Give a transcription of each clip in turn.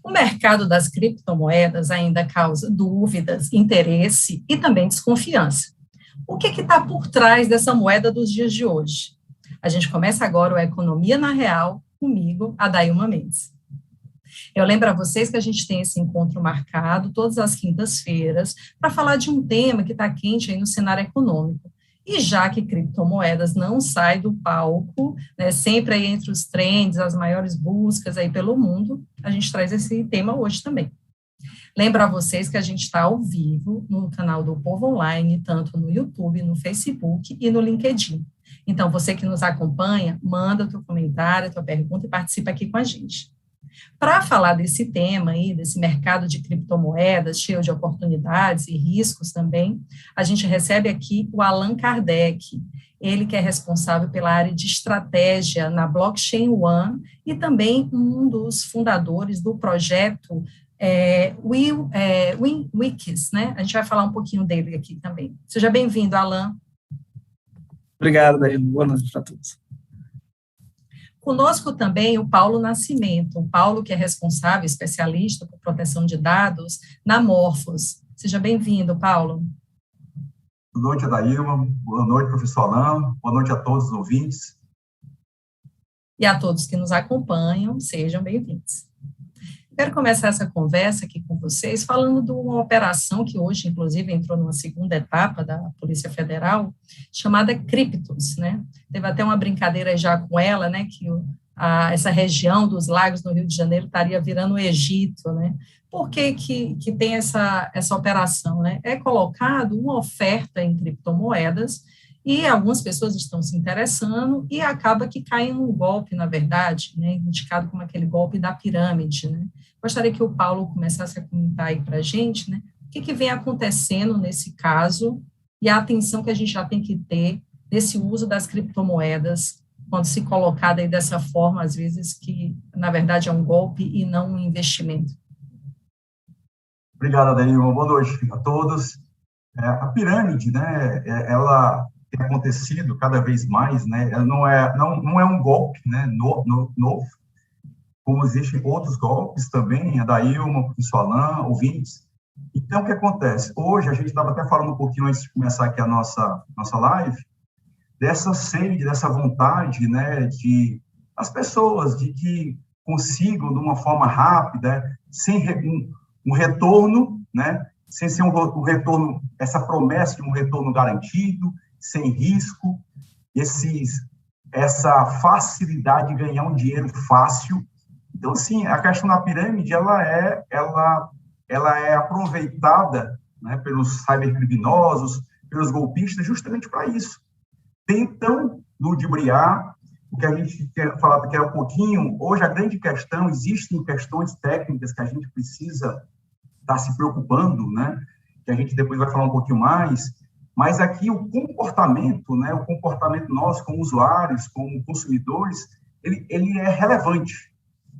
O mercado das criptomoedas ainda causa dúvidas, interesse e também desconfiança. O que está por trás dessa moeda dos dias de hoje? A gente começa agora o Economia na Real, comigo, Adailma Mendes. Eu lembro a vocês que a gente tem esse encontro marcado todas as quintas-feiras para falar de um tema que está quente aí no cenário econômico. E já que criptomoedas não sai do palco, né, sempre aí entre os trends, as maiores buscas aí pelo mundo, a gente traz esse tema hoje também. Lembro a vocês que a gente está ao vivo no canal do Povo Online, tanto no YouTube, no Facebook e no LinkedIn. Então, você que nos acompanha, manda o teu comentário, a tua pergunta e participa aqui com a gente. Para falar desse tema aí, desse mercado de criptomoedas, cheio de oportunidades e riscos também, a gente recebe aqui o Allan Kardec, ele que é responsável pela área de estratégia na Blockchain One e também um dos fundadores do projeto Wikis, né? A gente vai falar um pouquinho dele aqui também. Seja bem-vindo, Allan. Obrigado, Daí. Boa noite para todos. Conosco também o Paulo Nascimento, o Paulo que é responsável, especialista por proteção de dados na Morphos. Seja bem-vindo, Paulo. Boa noite, Adailma. Boa noite, professor Allan. Boa noite a todos os ouvintes. E a todos que nos acompanham, sejam bem-vindos. Quero começar essa conversa aqui com vocês falando de uma operação que hoje, inclusive, entrou numa segunda etapa da Polícia Federal, chamada Criptos, né? Teve até uma brincadeira já com ela, né, que essa região dos lagos no Rio de Janeiro estaria virando o Egito, né? Por que tem essa operação, né? É colocado uma oferta em criptomoedas e algumas pessoas estão se interessando e acaba que cai em um golpe, na verdade, né, indicado como aquele golpe da pirâmide, né? Gostaria que o Paulo começasse a comentar aí para a gente, né, o que vem acontecendo nesse caso e a atenção que a gente já tem que ter nesse uso das criptomoedas, quando se colocada aí dessa forma, às vezes, que, na verdade, é um golpe e não um investimento. Obrigado, Adailma. Boa noite a todos. A pirâmide, né, ela tem acontecido cada vez mais, né, ela não é um golpe, né, novo, como existem outros golpes também, Adailma, professor Allan, ouvintes. Então, o que acontece? Hoje, a gente estava até falando um pouquinho antes de começar aqui a nossa live, dessa sede, dessa vontade, né, de as pessoas, de que consigam, de uma forma rápida, sem um retorno, né, sem ser um retorno, essa promessa de um retorno garantido, sem risco, essa facilidade de ganhar um dinheiro fácil. Então, assim, a questão da pirâmide, ela é aproveitada, né, pelos cybercriminosos, pelos golpistas, justamente para isso. Tentam ludibriar, o que a gente quer falar daqui a um pouquinho. Hoje, a grande questão, existem questões técnicas que a gente precisa estar se preocupando, né, que a gente depois vai falar um pouquinho mais, mas aqui o comportamento, né, o comportamento nosso como usuários, como consumidores, ele é relevante.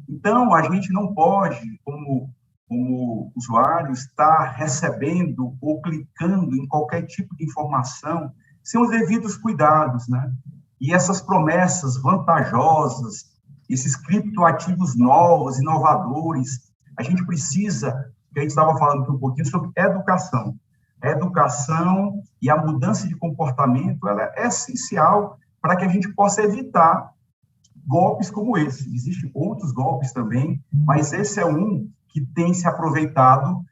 Então, a gente não pode, como usuário, estar recebendo ou clicando em qualquer tipo de informação sem os devidos cuidados, né? E essas promessas vantajosas, esses criptoativos novos, inovadores, a gente precisa, que a gente estava falando aqui um pouquinho sobre educação. A educação e a mudança de comportamento, ela é essencial para que a gente possa evitar golpes como esse. Existem outros golpes também, mas esse é um que tem se aproveitado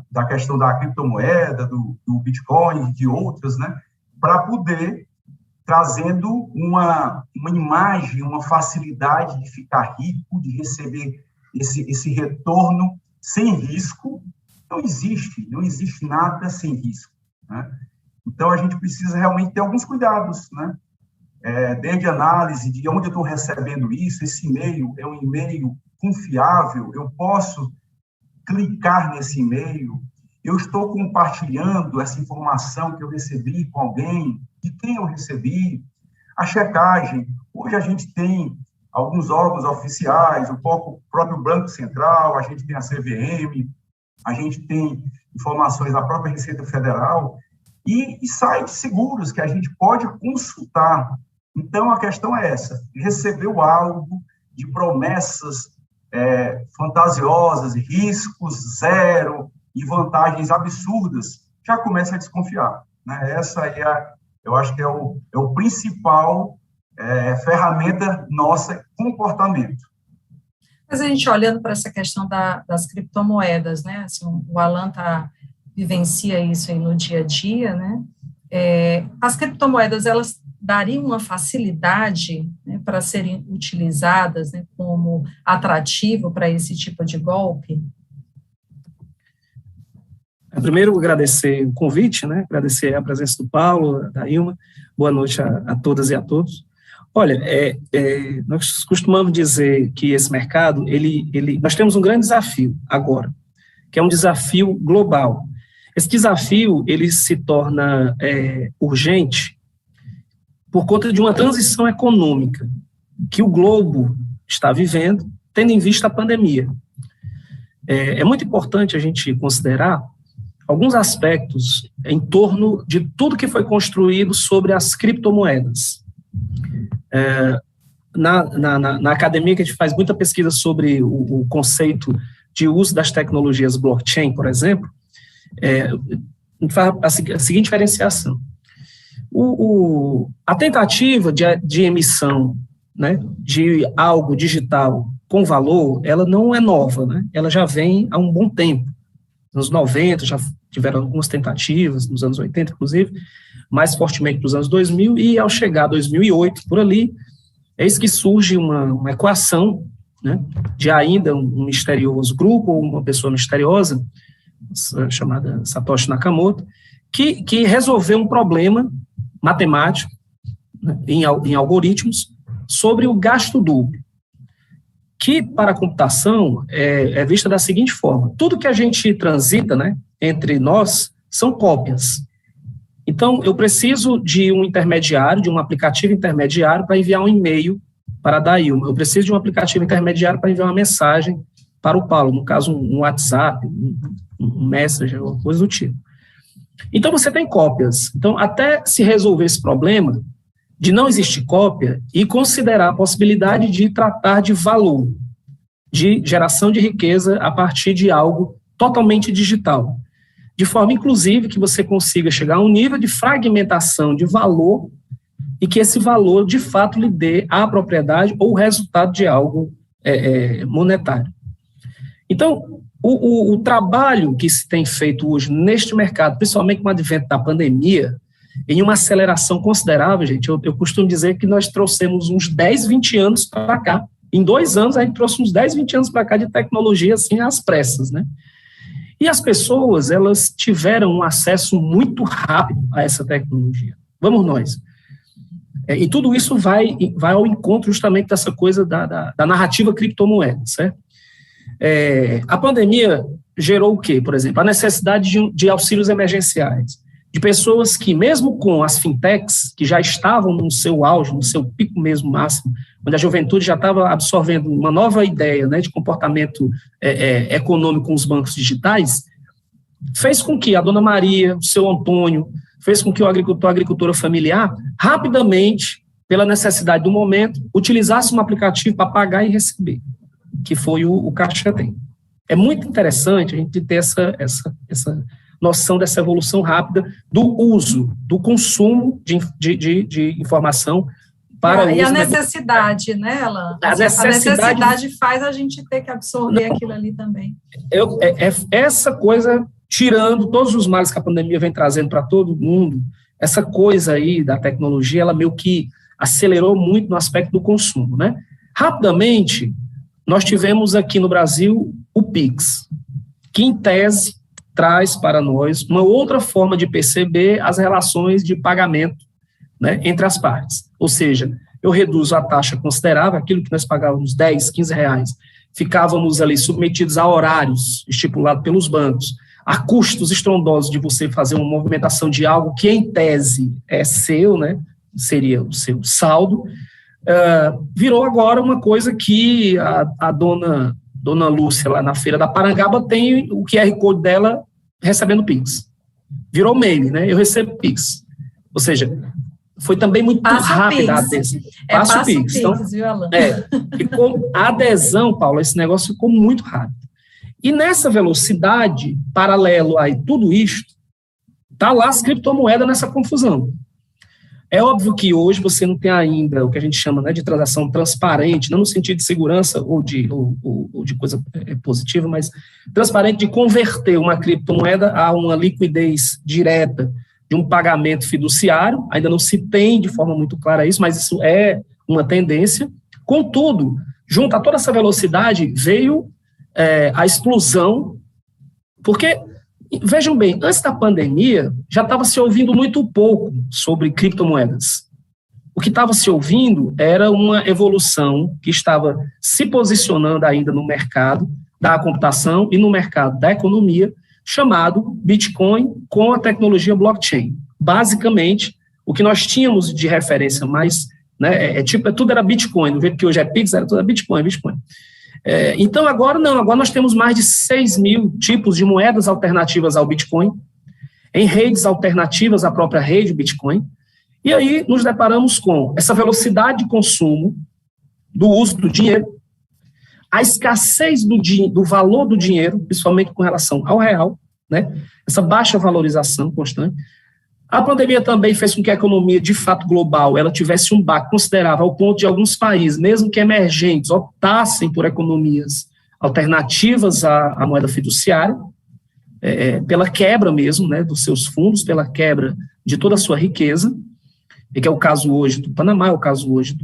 da questão da criptomoeda, do Bitcoin, de outras, né, para poder trazendo uma imagem, uma facilidade de ficar rico, de receber esse retorno sem risco. Não existe nada sem risco, né? Então, a gente precisa realmente ter alguns cuidados, né? Desde análise de onde eu estou recebendo isso, esse e-mail é um e-mail confiável, eu posso clicar nesse e-mail, eu estou compartilhando essa informação que eu recebi com alguém, de quem eu recebi, a checagem. Hoje a gente tem alguns órgãos oficiais, o próprio Banco Central, a gente tem a CVM, a gente tem informações da própria Receita Federal e sites seguros que a gente pode consultar. Então, a questão é essa, recebeu algo de promessas fantasiosas, riscos zero e vantagens absurdas, já começa a desconfiar, né? Essa aí eu acho que é o principal ferramenta nossa, comportamento. Mas a gente olhando para essa questão das criptomoedas, né, assim, o Alan vivencia isso aí no dia a dia, né, as criptomoedas, elas dariam uma facilidade, né, para serem utilizadas, né, como atrativo para esse tipo de golpe? Primeiro, agradecer o convite, né, agradecer a presença do Paulo, da Ilma, boa noite a todas e a todos. Olha, nós costumamos dizer que esse mercado, nós temos um grande desafio agora, que é um desafio global. Esse desafio, ele se torna urgente por conta de uma transição econômica que o globo está vivendo, tendo em vista a pandemia. É muito importante a gente considerar alguns aspectos em torno de tudo que foi construído sobre as criptomoedas. Na academia, que a gente faz muita pesquisa sobre o conceito de uso das tecnologias blockchain, por exemplo, a gente faz a seguinte diferenciação. A tentativa de emissão, né, de algo digital com valor, ela não é nova, né? Ela já vem há um bom tempo. Nos anos 90 já tiveram algumas tentativas, nos anos 80, inclusive, mais fortemente nos anos 2000, e ao chegar a 2008, por ali, eis que surge uma equação, né, de ainda um misterioso grupo, ou uma pessoa misteriosa, chamada Satoshi Nakamoto, que resolveu um problema matemático, né, em algoritmos, sobre o gasto duplo, que para a computação é vista da seguinte forma: tudo que a gente transita, né, entre nós são cópias. Então, eu preciso de um intermediário, de um aplicativo intermediário para enviar um e-mail para a Dailma. Eu preciso de um aplicativo intermediário para enviar uma mensagem para o Paulo, no caso, um WhatsApp, um Messenger, uma coisa do tipo. Então, você tem cópias. Então, até se resolver esse problema de não existir cópia e considerar a possibilidade de tratar de valor, de geração de riqueza a partir de algo totalmente digital, de forma, inclusive, que você consiga chegar a um nível de fragmentação de valor e que esse valor, de fato, lhe dê a propriedade ou o resultado de algo monetário. Então, o trabalho que se tem feito hoje neste mercado, principalmente com o advento da pandemia, em uma aceleração considerável, gente, eu costumo dizer que nós trouxemos uns 10, 20 anos para cá. Em 2 anos, a gente trouxe uns 10, 20 anos para cá de tecnologia, assim, às pressas, né? E as pessoas, elas tiveram um acesso muito rápido a essa tecnologia. Vamos nós. E tudo isso vai ao encontro justamente dessa coisa da narrativa criptomoeda, certo? A pandemia gerou o quê, por exemplo? A necessidade de auxílios emergenciais, de pessoas que, mesmo com as fintechs, que já estavam no seu auge, no seu pico mesmo máximo, onde a juventude já estava absorvendo uma nova ideia, né, de comportamento econômico com os bancos digitais, fez com que a dona Maria, o seu Antônio, fez com que o agricultor, a agricultora familiar, rapidamente, pela necessidade do momento, utilizasse um aplicativo para pagar e receber, que foi o Caixa Tem. É muito interessante a gente ter essa noção dessa evolução rápida do uso, do consumo de informação para o uso. E a necessidade, né, Alan? A necessidade faz a gente ter que absorver aquilo ali também. Essa coisa, tirando todos os males que a pandemia vem trazendo para todo mundo, essa coisa aí da tecnologia, ela meio que acelerou muito no aspecto do consumo, né? Rapidamente, nós tivemos aqui no Brasil o Pix, que em tese traz para nós uma outra forma de perceber as relações de pagamento, né, entre as partes. Ou seja, eu reduzo a taxa considerável, aquilo que nós pagávamos 10, 15 reais, ficávamos ali submetidos a horários estipulados pelos bancos, a custos estrondosos de você fazer uma movimentação de algo que, em tese, é seu, né, seria o seu saldo, virou agora uma coisa que a dona Lúcia, lá na Feira da Parangaba, tem o QR Code dela recebendo Pix. Virou meme, né? Eu recebo Pix. Ou seja, foi também muito rápida a adesão. Passa o Pix, Então, viu, Alan? Passa o Pix. Passa o Pix. Então, Pix, viu, Alan? Ficou a adesão, Paulo, esse negócio ficou muito rápido. E nessa velocidade, paralelo a tudo isto, está lá as criptomoedas nessa confusão. É óbvio que hoje você não tem ainda o que a gente chama, né, de transação transparente, não no sentido de segurança ou de coisa positiva, mas transparente de converter uma criptomoeda a uma liquidez direta de um pagamento fiduciário. Ainda não se tem de forma muito clara isso, mas isso é uma tendência. Contudo, junto a toda essa velocidade, veio a explosão, porque, vejam bem, antes da pandemia, já estava se ouvindo muito pouco sobre criptomoedas. O que estava se ouvindo era uma evolução que estava se posicionando ainda no mercado da computação e no mercado da economia, chamado Bitcoin com a tecnologia blockchain. Basicamente, o que nós tínhamos de referência mais, né, tudo era Bitcoin, do jeito que hoje é Pix, era tudo Bitcoin. Então, agora não, agora nós temos mais de 6 mil tipos de moedas alternativas ao Bitcoin, em redes alternativas à própria rede Bitcoin, e aí nos deparamos com essa velocidade de consumo, do uso do dinheiro, a escassez do valor do dinheiro, principalmente com relação ao real, né? Essa baixa valorização constante. A pandemia também fez com que a economia, de fato global, ela tivesse um baque considerável, ao ponto de alguns países, mesmo que emergentes, optassem por economias alternativas à moeda fiduciária, pela quebra mesmo, né, dos seus fundos, pela quebra de toda a sua riqueza, e que é o caso hoje do Panamá, é o caso hoje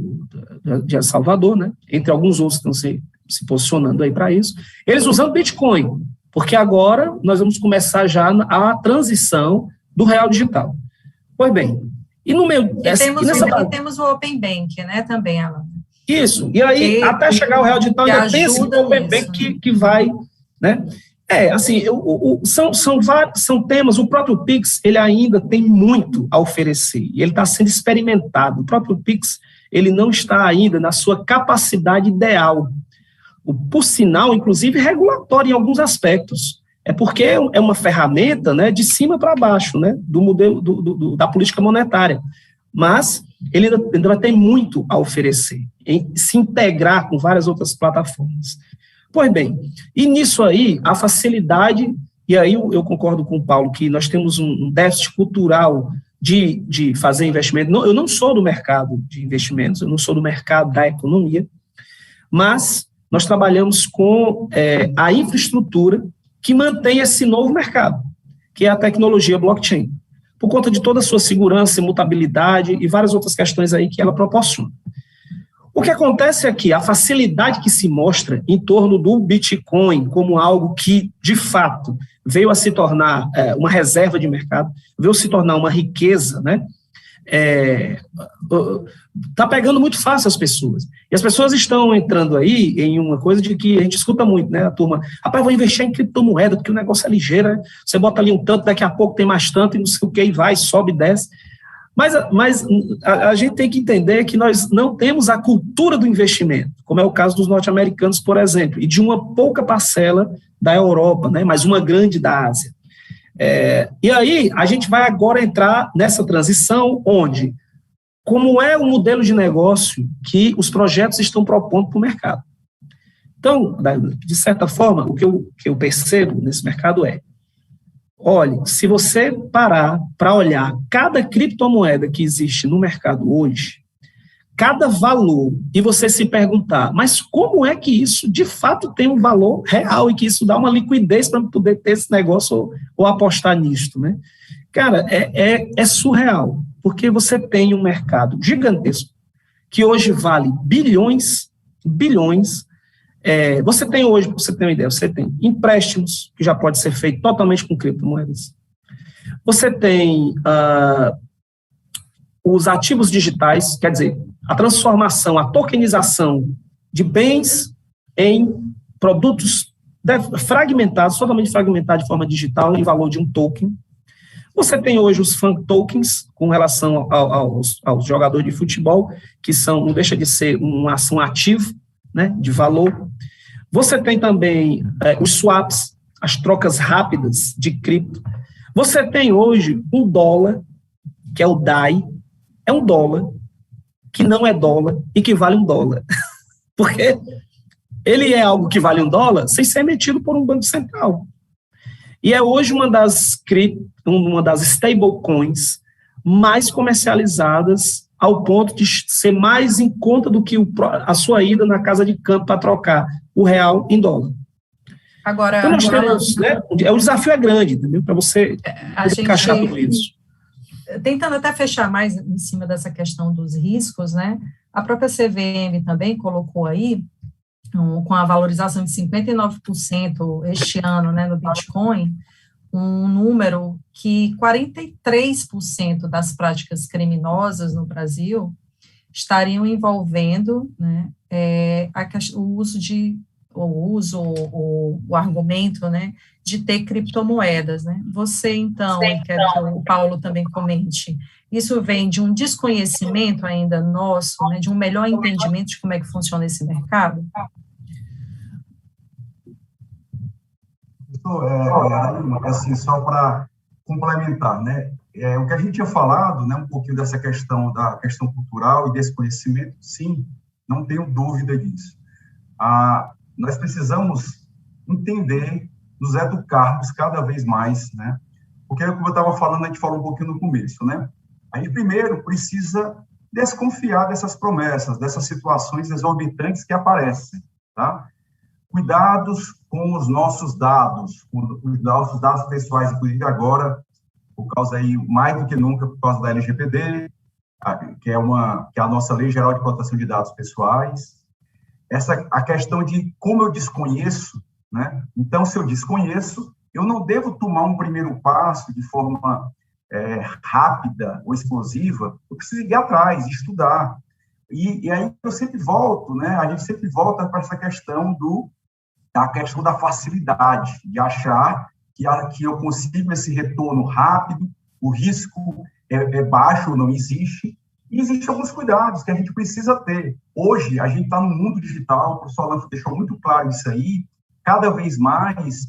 de El Salvador, né, entre alguns outros que estão se posicionando aí para isso, eles usando Bitcoin, porque agora nós vamos começar já a transição do real digital. Pois bem, e no meio dessa... E temos o Open Bank, né, também, Alan. Isso, e aí, até chegar o real digital, ainda tem esse Open Bank que vai, né? Assim, são temas, o próprio Pix, ele ainda tem muito a oferecer, e ele está sendo experimentado. O próprio Pix, ele não está ainda na sua capacidade ideal, por sinal, inclusive, regulatório em alguns aspectos. É porque é uma ferramenta, né, de cima para baixo, né, do modelo da política monetária. Mas ele ainda vai ter muito a oferecer, em se integrar com várias outras plataformas. Pois bem, e nisso aí, a facilidade, e aí eu concordo com o Paulo, que nós temos um déficit cultural de fazer investimento. Eu não sou do mercado de investimentos, eu não sou do mercado da economia, mas nós trabalhamos com a infraestrutura que mantém esse novo mercado, que é a tecnologia blockchain, por conta de toda a sua segurança, imutabilidade e várias outras questões aí que ela proporciona. O que acontece é que a facilidade que se mostra em torno do Bitcoin como algo que, de fato, veio a se tornar uma reserva de mercado, veio a se tornar uma riqueza, né? Está pegando muito fácil as pessoas. E as pessoas estão entrando aí em uma coisa de que a gente escuta muito, né? A turma, rapaz, vou investir em criptomoeda, porque o negócio é ligeiro, né? Você bota ali um tanto, daqui a pouco tem mais tanto, e não sei o que, e vai, sobe e desce. Mas a gente tem que entender que nós não temos a cultura do investimento, como é o caso dos norte-americanos, por exemplo, e de uma pouca parcela da Europa, né? Mas uma grande da Ásia. E aí, a gente vai agora entrar nessa transição onde, como é o modelo de negócio que os projetos estão propondo para o mercado. Então, de certa forma, o que eu percebo nesse mercado olhe, se você parar para olhar cada criptomoeda que existe no mercado hoje, cada valor, e você se perguntar, mas como é que isso de fato tem um valor real e que isso dá uma liquidez para poder ter esse negócio ou apostar nisto, né? Cara, é surreal, porque você tem um mercado gigantesco que hoje vale bilhões, você tem hoje, para você ter uma ideia, você tem empréstimos, que já pode ser feito totalmente com criptomoedas. Você tem os ativos digitais, quer dizer, a transformação, a tokenização de bens em produtos fragmentados, totalmente fragmentados de forma digital, em valor de um token. Você tem hoje os fan tokens, com relação aos jogadores de futebol, que não deixa de ser uma ação ativa, né, de valor. Você tem também os swaps, as trocas rápidas de cripto. Você tem hoje um dólar, que é o DAI, é um dólar que não é dólar e que vale $1. Porque ele é algo que vale $1 sem ser emitido por um banco central. E é hoje uma das stablecoins mais comercializadas, ao ponto de ser mais em conta do que a sua ida na casa de campo para trocar o real em dólar. Agora, então, nós temos, né, o desafio é grande, entendeu? Para você encaixar tudo isso. Tentando até fechar mais em cima dessa questão dos riscos, né? A própria CVM também colocou aí, com a valorização de 59% este ano, né, no Bitcoin, um número que 43% das práticas criminosas no Brasil estariam envolvendo, né, o argumento, né, de ter criptomoedas, né? Você, então, quero que o Paulo também comente, isso vem de um desconhecimento ainda nosso, né, de um melhor entendimento de como é que funciona esse mercado? Assim, só para complementar, né, o que a gente tinha falado, né, um pouquinho dessa questão, da questão cultural e desse conhecimento, sim, não tenho dúvida disso. Nós precisamos entender, nos educarmos cada vez mais, né, porque, como eu estava falando, a gente falou um pouquinho no começo, né, a gente primeiro precisa desconfiar dessas promessas, dessas situações exorbitantes que aparecem, tá? Cuidados com os nossos dados, pessoais, inclusive agora, por causa aí, mais do que nunca, por causa da LGPD, que é a nossa Lei Geral de Proteção de Dados Pessoais. A questão de como eu desconheço, né? Então, se eu desconheço, eu não devo tomar um primeiro passo de forma rápida ou explosiva, eu preciso ir atrás, estudar. E aí eu sempre volto, né? A gente sempre volta para essa questão da facilidade, de achar que eu consigo esse retorno rápido, o risco é baixo ou não existe, e existem alguns cuidados que a gente precisa ter. Hoje, a gente está no mundo digital, o professor Alan deixou muito claro isso aí, cada vez mais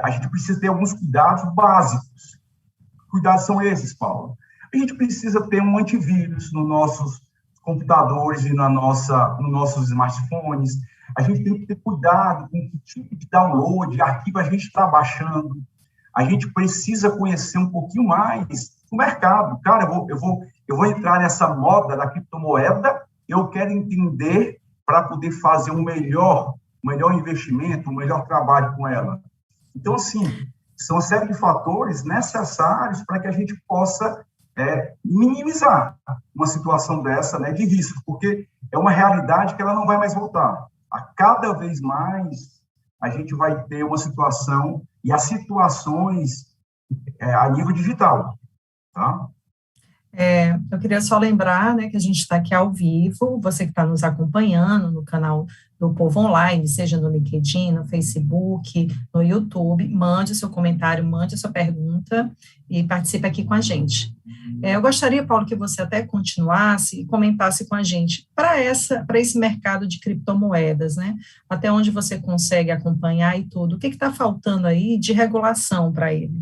a gente precisa ter alguns cuidados básicos. Cuidados são esses, Paulo. A gente precisa ter um antivírus nos nossos computadores e nos nossos smartphones. A gente tem que ter cuidado com que tipo de download, de arquivo a gente está baixando. A gente precisa conhecer um pouquinho mais o mercado. Cara, eu vou entrar nessa moda da criptomoeda, eu quero entender para poder fazer um melhor investimento, um melhor trabalho com ela. Então, assim, são uma série de fatores necessários para que a gente possa minimizar uma situação dessa, né, de risco, porque é uma realidade que ela não vai mais voltar. A cada vez mais a gente vai ter uma situação, e as situações a nível digital, tá? Eu queria só lembrar, né, que a gente está aqui ao vivo, você que está nos acompanhando no canal do Povo Online, seja no LinkedIn, no Facebook, no YouTube, mande o seu comentário, mande a sua pergunta e participe aqui com a gente. Eu gostaria, Paulo, que você até continuasse e comentasse com a gente para esse mercado de criptomoedas, né? Até onde você consegue acompanhar e tudo. O que está faltando aí de regulação para ele?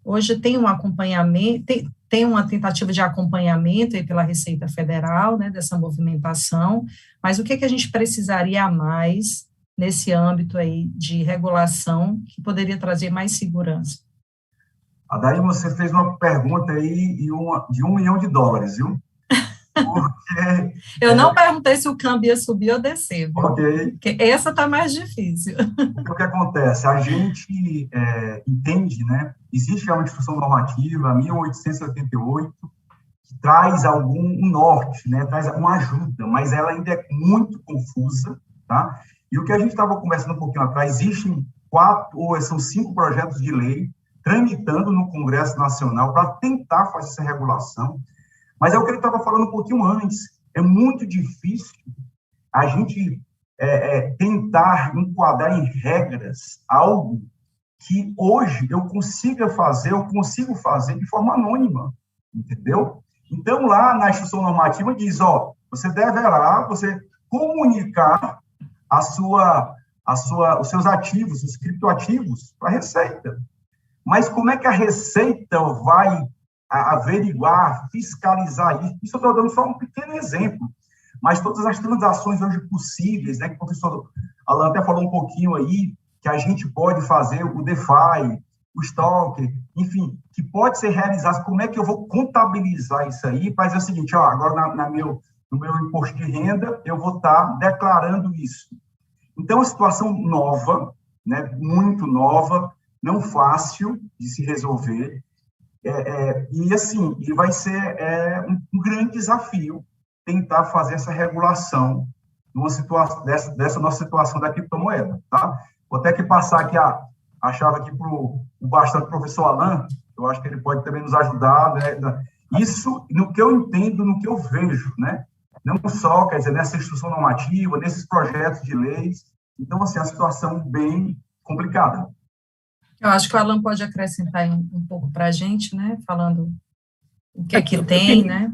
Hoje tem um acompanhamento, tem uma tentativa de acompanhamento aí pela Receita Federal, né, dessa movimentação, mas o que a gente precisaria a mais nesse âmbito aí de regulação que poderia trazer mais segurança? Daí você fez uma pergunta aí de $1 milhão, viu? Porque, eu não perguntei se o câmbio ia subir ou descer, viu? Okay. Porque essa está mais difícil. O que acontece? A gente entende, né? Existe uma instrução normativa, 1888, que traz um norte, né? Traz uma ajuda, mas ela ainda é muito confusa, tá? E o que a gente estava conversando um pouquinho atrás, existem 5 projetos de lei tramitando no Congresso Nacional para tentar fazer essa regulação. Mas é o que ele estava falando um pouquinho antes. É muito difícil a gente tentar enquadrar em regras algo que hoje eu consigo fazer de forma anônima, entendeu? Então, lá na instrução normativa diz, você deverá comunicar os seus ativos, os criptoativos, para a Receita. Mas como é que a Receita vai averiguar, fiscalizar isso. Isso eu estou dando só um pequeno exemplo, mas todas as transações hoje possíveis, né, que o professor Alan até falou um pouquinho aí, que a gente pode fazer o DeFi, o Stalker, enfim, que pode ser realizado. Como é que eu vou contabilizar isso aí? Para dizer o seguinte, ó, agora no meu imposto de renda, eu vou estar declarando isso. Então, é uma situação nova, né, muito nova, não fácil de se resolver, e assim, e vai ser um grande desafio tentar fazer essa regulação numa situação, dessa nossa situação da criptomoeda, tá? Vou até que passar aqui a chave aqui para o bastante professor Alan, eu acho que ele pode também nos ajudar, né? Isso, no que eu entendo, no que eu vejo, né? Não só, quer dizer, nessa instrução normativa, nesses projetos de leis. Então, assim, é uma situação bem complicada. Eu acho que o Alan pode acrescentar um pouco para a gente, né? Falando o que é que tem, né?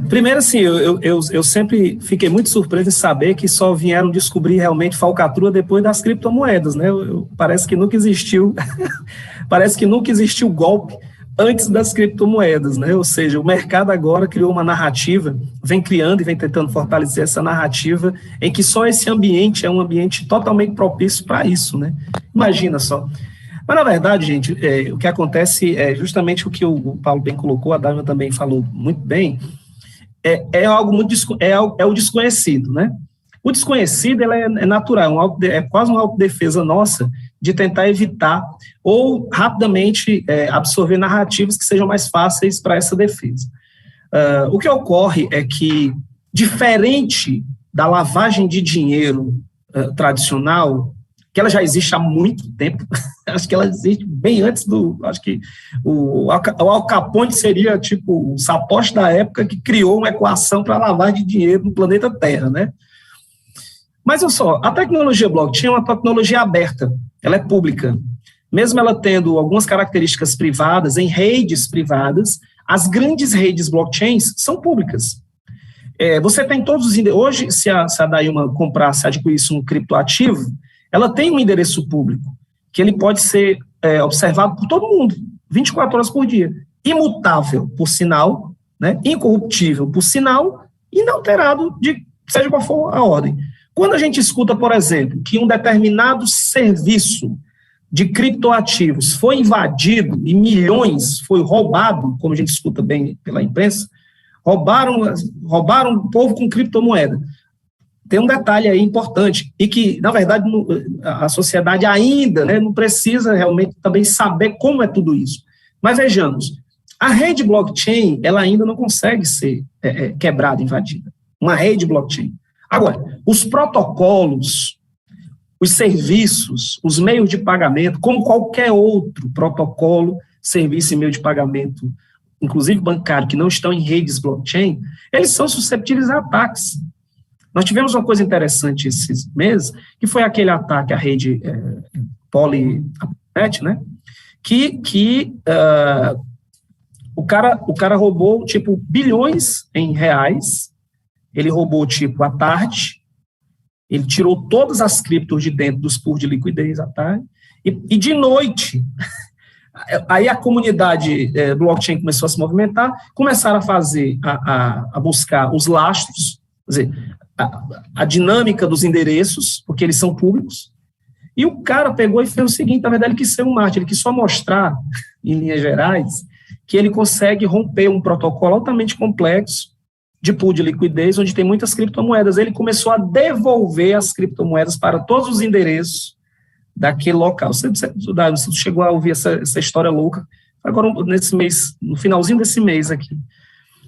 Primeiro, assim, eu sempre fiquei muito surpreso em saber que só vieram descobrir realmente falcatrua depois das criptomoedas, né? Parece que nunca existiu, golpe antes das criptomoedas, né? Ou seja, o mercado agora criou uma narrativa, vem criando e vem tentando fortalecer essa narrativa em que só esse ambiente é um ambiente totalmente propício para isso, né? Imagina só. Mas, na verdade, gente, o que acontece é justamente o que o Paulo bem colocou, a Dávila também falou muito bem, é o desconhecido, né? O desconhecido, ele é natural, é quase uma autodefesa nossa de tentar evitar ou rapidamente absorver narrativas que sejam mais fáceis para essa defesa. O que ocorre é que, diferente da lavagem de dinheiro tradicional, que ela já existe há muito tempo, acho que ela existe bem antes acho que o Al Capone seria tipo o sapote da época que criou uma equação para lavagem de dinheiro no planeta Terra, né? Mas olha só, a tecnologia blockchain é uma tecnologia aberta, ela é pública. Mesmo ela tendo algumas características privadas, em redes privadas, as grandes redes blockchains são públicas. Você tem todos os... Hoje, se a Dailma comprasse, adquirisse um criptoativo, ela tem um endereço público, que ele pode ser observado por todo mundo, 24 horas por dia. Imutável, por sinal, né? Incorruptível, por sinal, inalterado, seja qual for a ordem. Quando a gente escuta, por exemplo, que um determinado serviço de criptoativos foi invadido e milhões foi roubado, como a gente escuta bem pela imprensa, roubaram o povo com criptomoeda. Tem um detalhe aí importante, e que, na verdade, a sociedade ainda, né, não precisa realmente também saber como é tudo isso. Mas vejamos, a rede blockchain, ela ainda não consegue ser quebrada, invadida. Uma rede blockchain. Agora, os protocolos, os serviços, os meios de pagamento, como qualquer outro protocolo, serviço e meio de pagamento, inclusive bancário, que não estão em redes blockchain, eles são susceptíveis a ataques. Nós tivemos uma coisa interessante esses meses, que foi aquele ataque à rede Polynet, né? Que o cara roubou, tipo, bilhões em reais, ele roubou, tipo, à tarde, ele tirou todas as criptos de dentro dos pools de liquidez à tarde, e de noite, aí a comunidade blockchain começou a se movimentar, começaram a fazer, a buscar os lastros, quer dizer, a dinâmica dos endereços, porque eles são públicos, e o cara pegou e fez o seguinte, na verdade ele quis ser um mártir, ele quis só mostrar, em linhas gerais, que ele consegue romper um protocolo altamente complexo de pool de liquidez, onde tem muitas criptomoedas. Ele começou a devolver as criptomoedas para todos os endereços daquele local. Você chegou a ouvir essa história louca, agora nesse mês, no finalzinho desse mês aqui.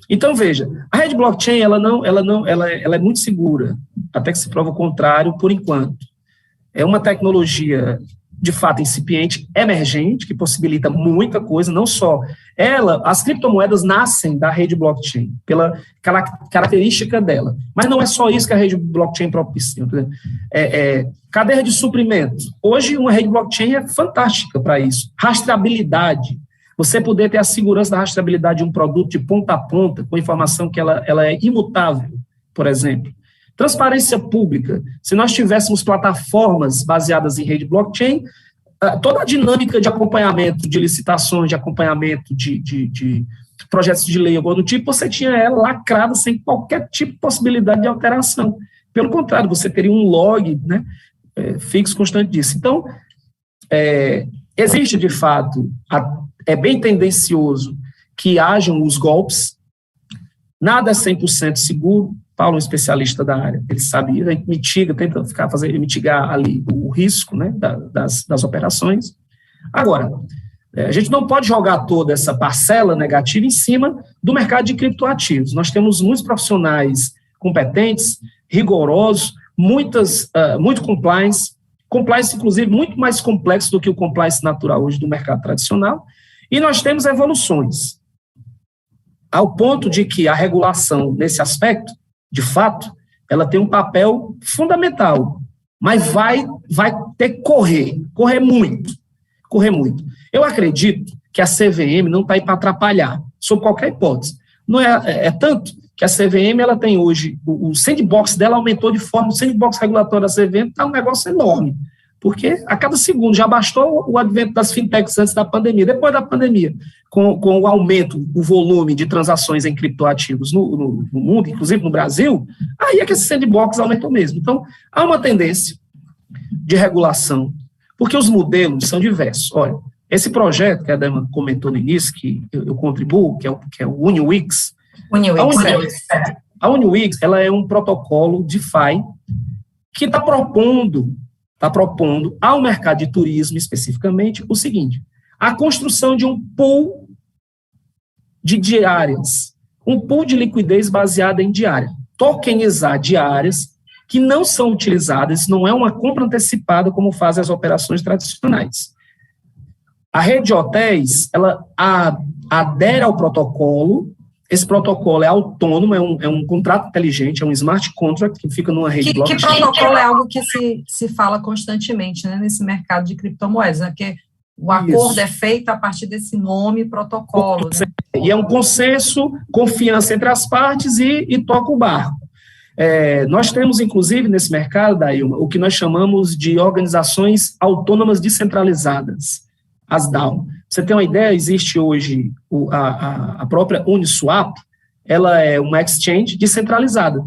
Então, veja, a rede blockchain, ela é muito segura, até que se prova o contrário, por enquanto. É uma tecnologia, de fato, incipiente, emergente, que possibilita muita coisa, não só as criptomoedas nascem da rede blockchain, pela característica dela, mas não é só isso que a rede blockchain propicia. Cadeia de suprimento. Hoje, uma rede blockchain é fantástica para isso. Rastreabilidade. Você poder ter a segurança da rastreabilidade de um produto de ponta a ponta, com informação que ela é imutável, por exemplo. Transparência pública. Se nós tivéssemos plataformas baseadas em rede blockchain, toda a dinâmica de acompanhamento de licitações, de acompanhamento de projetos de lei, algo do tipo, você tinha ela lacrada sem qualquer tipo de possibilidade de alteração. Pelo contrário, você teria um log, né, fixo constante disso. Então, existe, de fato, é bem tendencioso que hajam os golpes, nada é 100% seguro. Paulo é um especialista da área, ele sabe, ele mitiga, tenta mitigar ali o risco, né, das operações. Agora, a gente não pode jogar toda essa parcela negativa em cima do mercado de criptoativos. Nós temos muitos profissionais competentes, rigorosos, muito compliance, inclusive, muito mais complexo do que o compliance natural hoje do mercado tradicional, e nós temos evoluções, ao ponto de que a regulação, nesse aspecto, de fato, ela tem um papel fundamental, mas vai ter que correr muito. Eu acredito que a CVM não está aí para atrapalhar, sob qualquer hipótese. Não é tanto que a CVM ela tem hoje, o sandbox dela aumentou de forma, o sandbox regulatório da CVM está um negócio enorme, porque a cada segundo, já bastou o advento das fintechs antes da pandemia, depois da pandemia, com o aumento, o volume de transações em criptoativos no mundo, inclusive no Brasil, aí é que esse sandbox aumentou mesmo. Então, há uma tendência de regulação, porque os modelos são diversos. Olha, esse projeto que a Dama comentou no início, que eu contribuo, que é o UniWix. A UniWix, ela é um protocolo DeFi que está propondo ao mercado de turismo, especificamente, o seguinte: a construção de um pool de diárias, um pool de liquidez baseada em diária, tokenizar diárias que não são utilizadas, não é uma compra antecipada como fazem as operações tradicionais. A rede de hotéis, ela adere ao protocolo. Esse protocolo é autônomo, é um contrato inteligente, é um smart contract que fica numa rede blockchain. Que protocolo é algo que se fala constantemente, né, nesse mercado de criptomoedas, né, porque o acordo é feito a partir desse nome protocolo. Né? E é um consenso, confiança entre as partes e toca o barco. Nós temos, inclusive, nesse mercado, Dailma, o que nós chamamos de organizações autônomas descentralizadas, as DAO. Você tem uma ideia, existe hoje a própria Uniswap, ela é uma exchange descentralizada.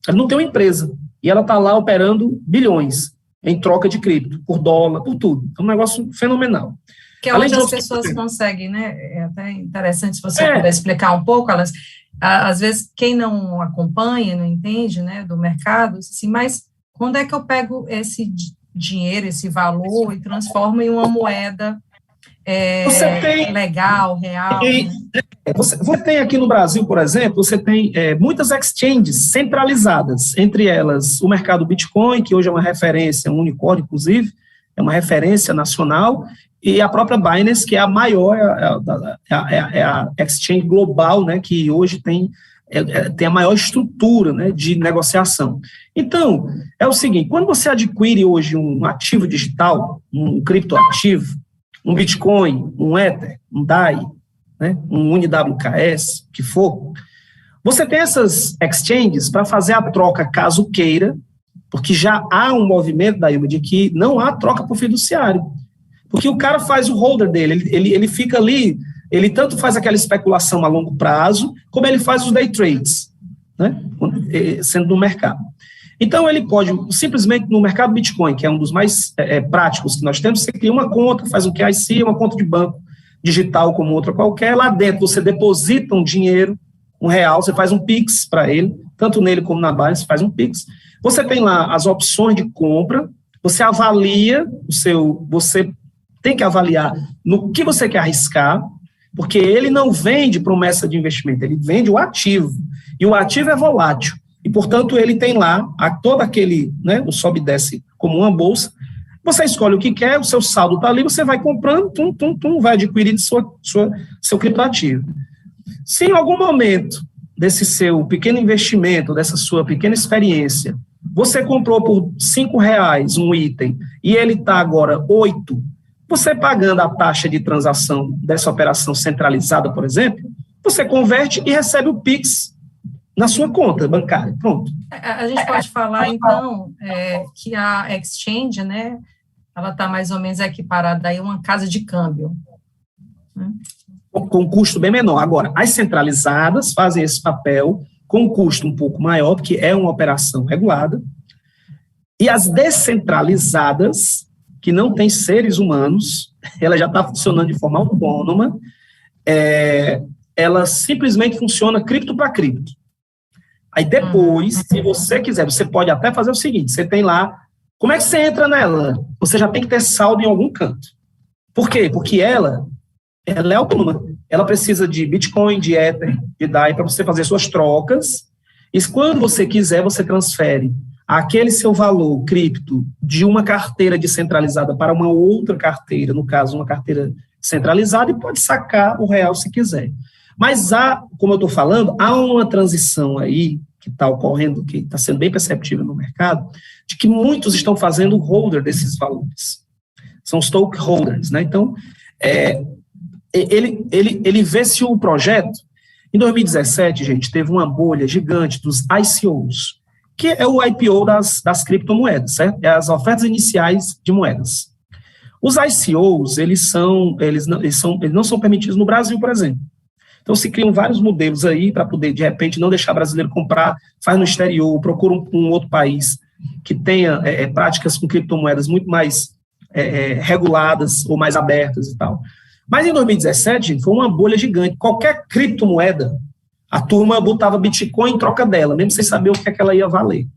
Ela não tem uma empresa, e ela está lá operando bilhões em troca de cripto, por dólar, por tudo. É um negócio fenomenal. Que é onde as pessoas conseguem, né? É até interessante se você puder explicar um pouco, elas, às vezes, quem não acompanha, não entende, né, do mercado, assim, mas quando é que eu pego esse dinheiro, esse valor e transformo em uma moeda legal, real? Né? Você tem aqui no Brasil, por exemplo, você tem muitas exchanges centralizadas, entre elas o mercado Bitcoin, que hoje é uma referência, um unicórnio, inclusive, é uma referência nacional, e a própria Binance, que é a maior, é a exchange global, né, que hoje tem a maior estrutura, né, de negociação. Então, é o seguinte, quando você adquire hoje um ativo digital, um criptoativo, um Bitcoin, um Ether, um DAI, né, um UniWKS, o que for, você tem essas exchanges para fazer a troca caso queira, porque já há um movimento, Dailma, de que não há troca por fiduciário. Porque o cara faz o holder dele, ele fica ali, ele tanto faz aquela especulação a longo prazo, como ele faz os day trades, né, sendo no mercado. Então, ele pode, simplesmente, no mercado Bitcoin, que é um dos mais práticos que nós temos, você cria uma conta, faz um KYC, uma conta de banco digital como outra qualquer, lá dentro você deposita um dinheiro, R$1, você faz um Pix para ele, tanto nele como na Binance, você faz um Pix. Você tem lá as opções de compra, você avalia você tem que avaliar no que você quer arriscar, porque ele não vende promessa de investimento, ele vende o ativo, e o ativo é volátil. E, portanto, ele tem lá todo aquele, né, o sobe e desce como uma bolsa. Você escolhe o que quer, o seu saldo está ali, você vai comprando, vai adquirindo seu criptoativo. Se em algum momento desse seu pequeno investimento, dessa sua pequena experiência, você comprou por R$5 um item e ele está agora 8, você pagando a taxa de transação dessa operação centralizada, por exemplo, você converte e recebe o Pix na sua conta bancária, pronto. A gente pode falar, então, que a exchange, né, ela está mais ou menos equiparada a uma casa de câmbio. Né? com um custo bem menor. Agora, as centralizadas fazem esse papel com um custo um pouco maior, porque é uma operação regulada, e as descentralizadas, que não têm seres humanos, ela já está funcionando de forma autônoma, ela simplesmente funciona cripto para cripto. Aí depois, se você quiser, você pode até fazer o seguinte, você tem lá, como é que você entra nela? Você já tem que ter saldo em algum canto. Por quê? Porque ela é autônoma. Ela precisa de Bitcoin, de Ether, de DAI, para você fazer suas trocas, e quando você quiser, você transfere aquele seu valor cripto de uma carteira descentralizada para uma outra carteira, no caso, uma carteira centralizada, e pode sacar o real se quiser. Mas como eu estou falando, há uma transição aí que está ocorrendo, que está sendo bem perceptível no mercado, de que muitos estão fazendo o holder desses valores. São stakeholders, né? Então, ele vê se o projeto... Em 2017, gente, teve uma bolha gigante dos ICOs, que é o IPO das criptomoedas, certo? É as ofertas iniciais de moedas. Os ICOs, eles não são permitidos no Brasil, por exemplo. Então, se criam vários modelos aí para poder, de repente, não deixar brasileiro comprar, faz no exterior, procura um outro país que tenha práticas com criptomoedas muito mais reguladas ou mais abertas e tal. Mas em 2017, gente, foi uma bolha gigante. Qualquer criptomoeda, a turma botava Bitcoin em troca dela, mesmo sem saber o que é que ela ia valer.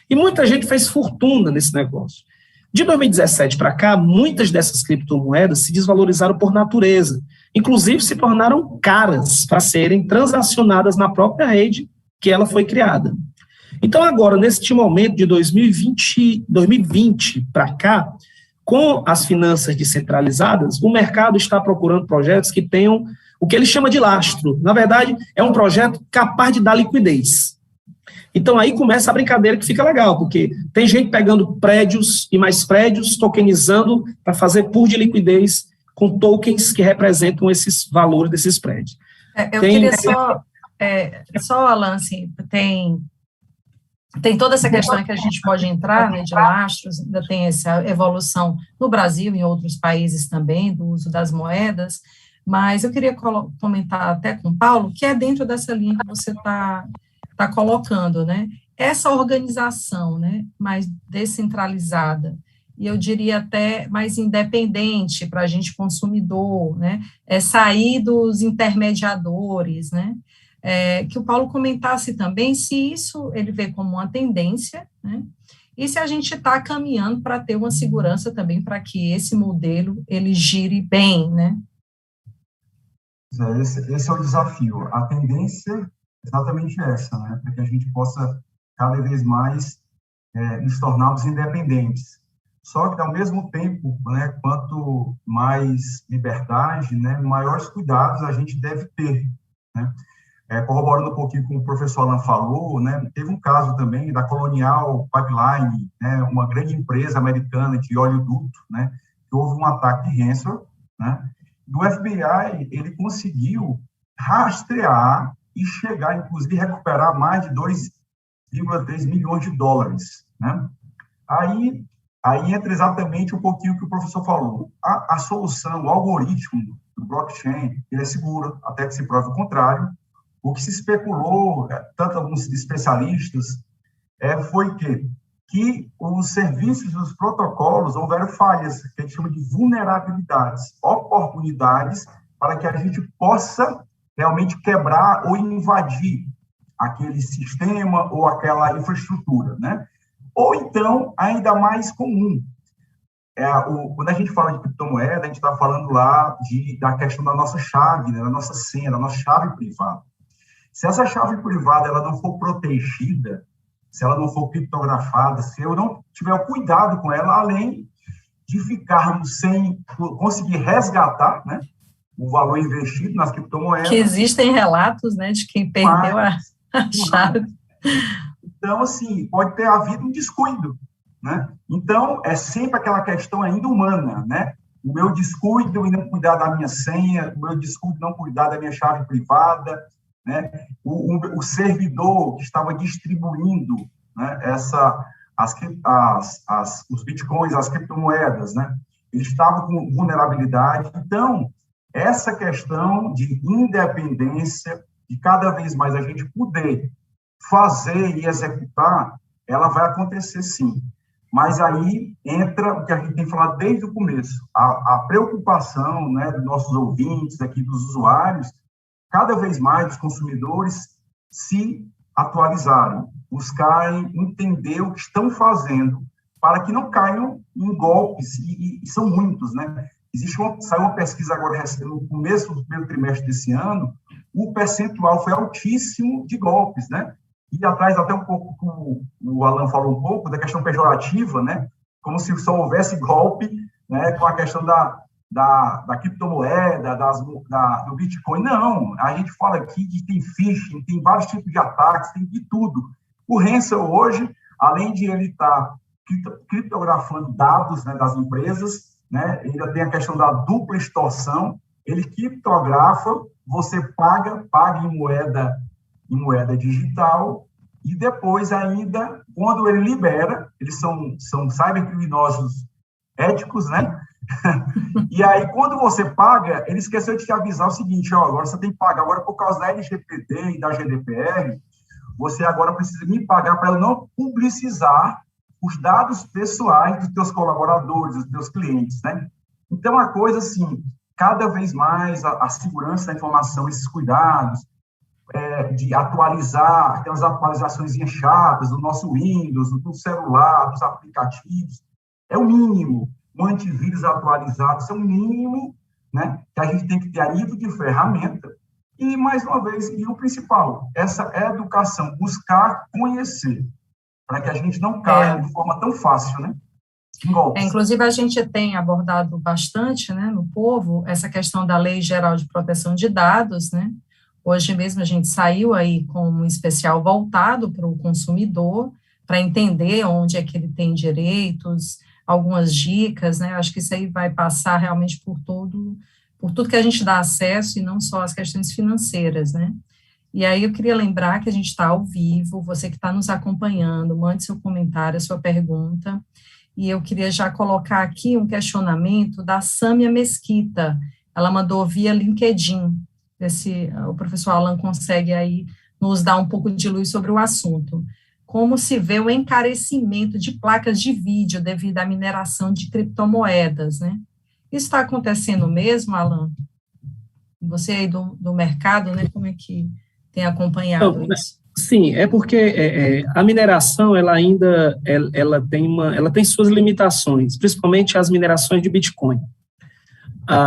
E muita gente fez fortuna nesse negócio. De 2017 para cá, muitas dessas criptomoedas se desvalorizaram por natureza. Inclusive, se tornaram caras para serem transacionadas na própria rede que ela foi criada. Então, agora, neste momento de 2020 para cá, com as finanças descentralizadas, o mercado está procurando projetos que tenham o que ele chama de lastro. Na verdade, é um projeto capaz de dar liquidez. Então, aí começa a brincadeira que fica legal, porque tem gente pegando prédios e mais prédios, tokenizando para fazer pool de liquidez com tokens que representam esses valores desses prédios. Queria só, Alan, assim, tem toda essa questão que a gente pode entrar, né, de lastros, ainda tem essa evolução no Brasil e em outros países também, do uso das moedas, mas eu queria comentar até com o Paulo, que é dentro dessa linha que você está colocando, né, essa organização, né, mais descentralizada, e eu diria até mais independente para a gente consumidor, né, sair dos intermediadores, né, que o Paulo comentasse também se isso ele vê como uma tendência, né, e se a gente está caminhando para ter uma segurança também para que esse modelo ele gire bem, né? Esse é o desafio. A tendência é exatamente essa, né, para que a gente possa cada vez mais nos tornarmos independentes. Só que, ao mesmo tempo, né, quanto mais liberdade, né, maiores cuidados a gente deve ter, né? Corroborando um pouquinho com o professor Alan falou, né, teve um caso também da Colonial Pipeline, né, uma grande empresa americana de oleoduto, né, que houve um ataque de ransomware, né, do FBI, ele conseguiu rastrear e chegar, inclusive, recuperar mais de 2,3 milhões de dólares, né. Aí entra exatamente um pouquinho o que o professor falou. A solução, o algoritmo do blockchain, ele é seguro, até que se prove o contrário. O que se especulou, tanto alguns especialistas, foi que os serviços, os protocolos, houveram falhas, que a gente chama de vulnerabilidades, oportunidades para que a gente possa realmente quebrar ou invadir aquele sistema ou aquela infraestrutura, né? Ou então, ainda mais comum, quando a gente fala de criptomoeda, a gente está falando lá da questão da nossa chave, né, da nossa senha, da nossa chave privada. Se essa chave privada ela não for protegida, se ela não for criptografada, se eu não tiver o cuidado com ela, além de ficarmos sem conseguir resgatar, né, o valor investido nas criptomoedas. Que existem relatos, né, de quem perdeu a chave. Então, assim, pode ter havido um descuido, né? Então, é sempre aquela questão ainda humana, né? O meu descuido em não cuidar da minha senha, o meu descuido em não cuidar da minha chave privada, né? O servidor que estava distribuindo, né, os bitcoins, as criptomoedas, né? Ele estava com vulnerabilidade. Então, essa questão de independência, de cada vez mais a gente poder fazer e executar, ela vai acontecer sim. Mas aí entra o que a gente tem falado desde o começo, a preocupação, né, dos nossos ouvintes, aqui dos usuários, cada vez mais os consumidores se atualizarem, buscarem entender o que estão fazendo, para que não caiam em golpes, e são muitos, né? Saiu uma pesquisa agora, no começo do primeiro trimestre desse ano, o percentual foi altíssimo de golpes, né? E atrás até um pouco, o Alan falou um pouco, da questão pejorativa, né? Como se só houvesse golpe, né? Com a questão da criptomoeda, do Bitcoin. Não, a gente fala aqui que tem phishing, tem vários tipos de ataques, tem de tudo. O Hensel hoje, além de ele estar criptografando dados, né, das empresas, né, ainda tem a questão da dupla extorsão, ele criptografa, você paga em moeda digital, e depois ainda, quando ele libera, eles são cybercriminosos éticos, né? E aí, quando você paga, ele esqueceu de te avisar o seguinte, ó, agora você tem que pagar, agora por causa da LGPD e da GDPR, você agora precisa me pagar para eu não publicizar os dados pessoais dos teus colaboradores, dos teus clientes, né? Então, a coisa, assim, cada vez mais a segurança da informação, esses cuidados, de atualizar, aquelas atualizações chatas do nosso Windows, do celular, dos aplicativos, é o mínimo. Um antivírus atualizado, isso é o mínimo, né, que a gente tem que ter a nível de ferramenta. E, mais uma vez, e o principal, essa educação, buscar conhecer, para que a gente não caia de forma tão fácil, né? Inclusive, a gente tem abordado bastante, né, no povo, essa questão da Lei Geral de Proteção de Dados, né? Hoje mesmo a gente saiu aí com um especial voltado para o consumidor, para entender onde é que ele tem direitos, algumas dicas, né? Acho que isso aí vai passar realmente por tudo que a gente dá acesso e não só as questões financeiras, né? E aí eu queria lembrar que a gente está ao vivo, você que está nos acompanhando, mande seu comentário, a sua pergunta, e eu queria já colocar aqui um questionamento da Sâmia Mesquita, ela mandou via LinkedIn, ver se o professor Alan consegue aí nos dar um pouco de luz sobre o assunto. Como se vê o encarecimento de placas de vídeo devido à mineração de criptomoedas, né? Isso está acontecendo mesmo, Alan? Você aí do mercado, né? Como é que tem acompanhado isso? Sim, é porque a mineração, ela ainda ela tem suas limitações, principalmente as minerações de Bitcoin.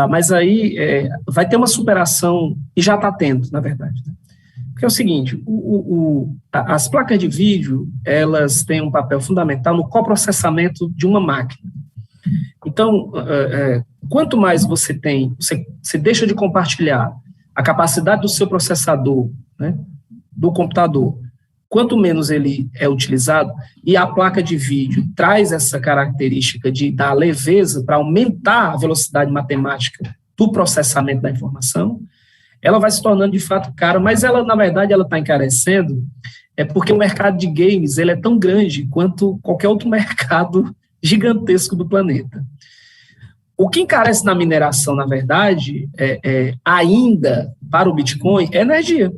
Mas aí vai ter uma superação, e já está tendo, na verdade, né? Porque é o seguinte, as placas de vídeo, elas têm um papel fundamental no coprocessamento de uma máquina. Então, quanto mais você tem, você deixa de compartilhar a capacidade do seu processador, né, do computador, quanto menos ele é utilizado, e a placa de vídeo traz essa característica da leveza para aumentar a velocidade matemática do processamento da informação, ela vai se tornando de fato cara, mas ela, na verdade, ela está encarecendo, porque o mercado de games ele é tão grande quanto qualquer outro mercado gigantesco do planeta. O que encarece na mineração, na verdade, ainda para o Bitcoin, é energia.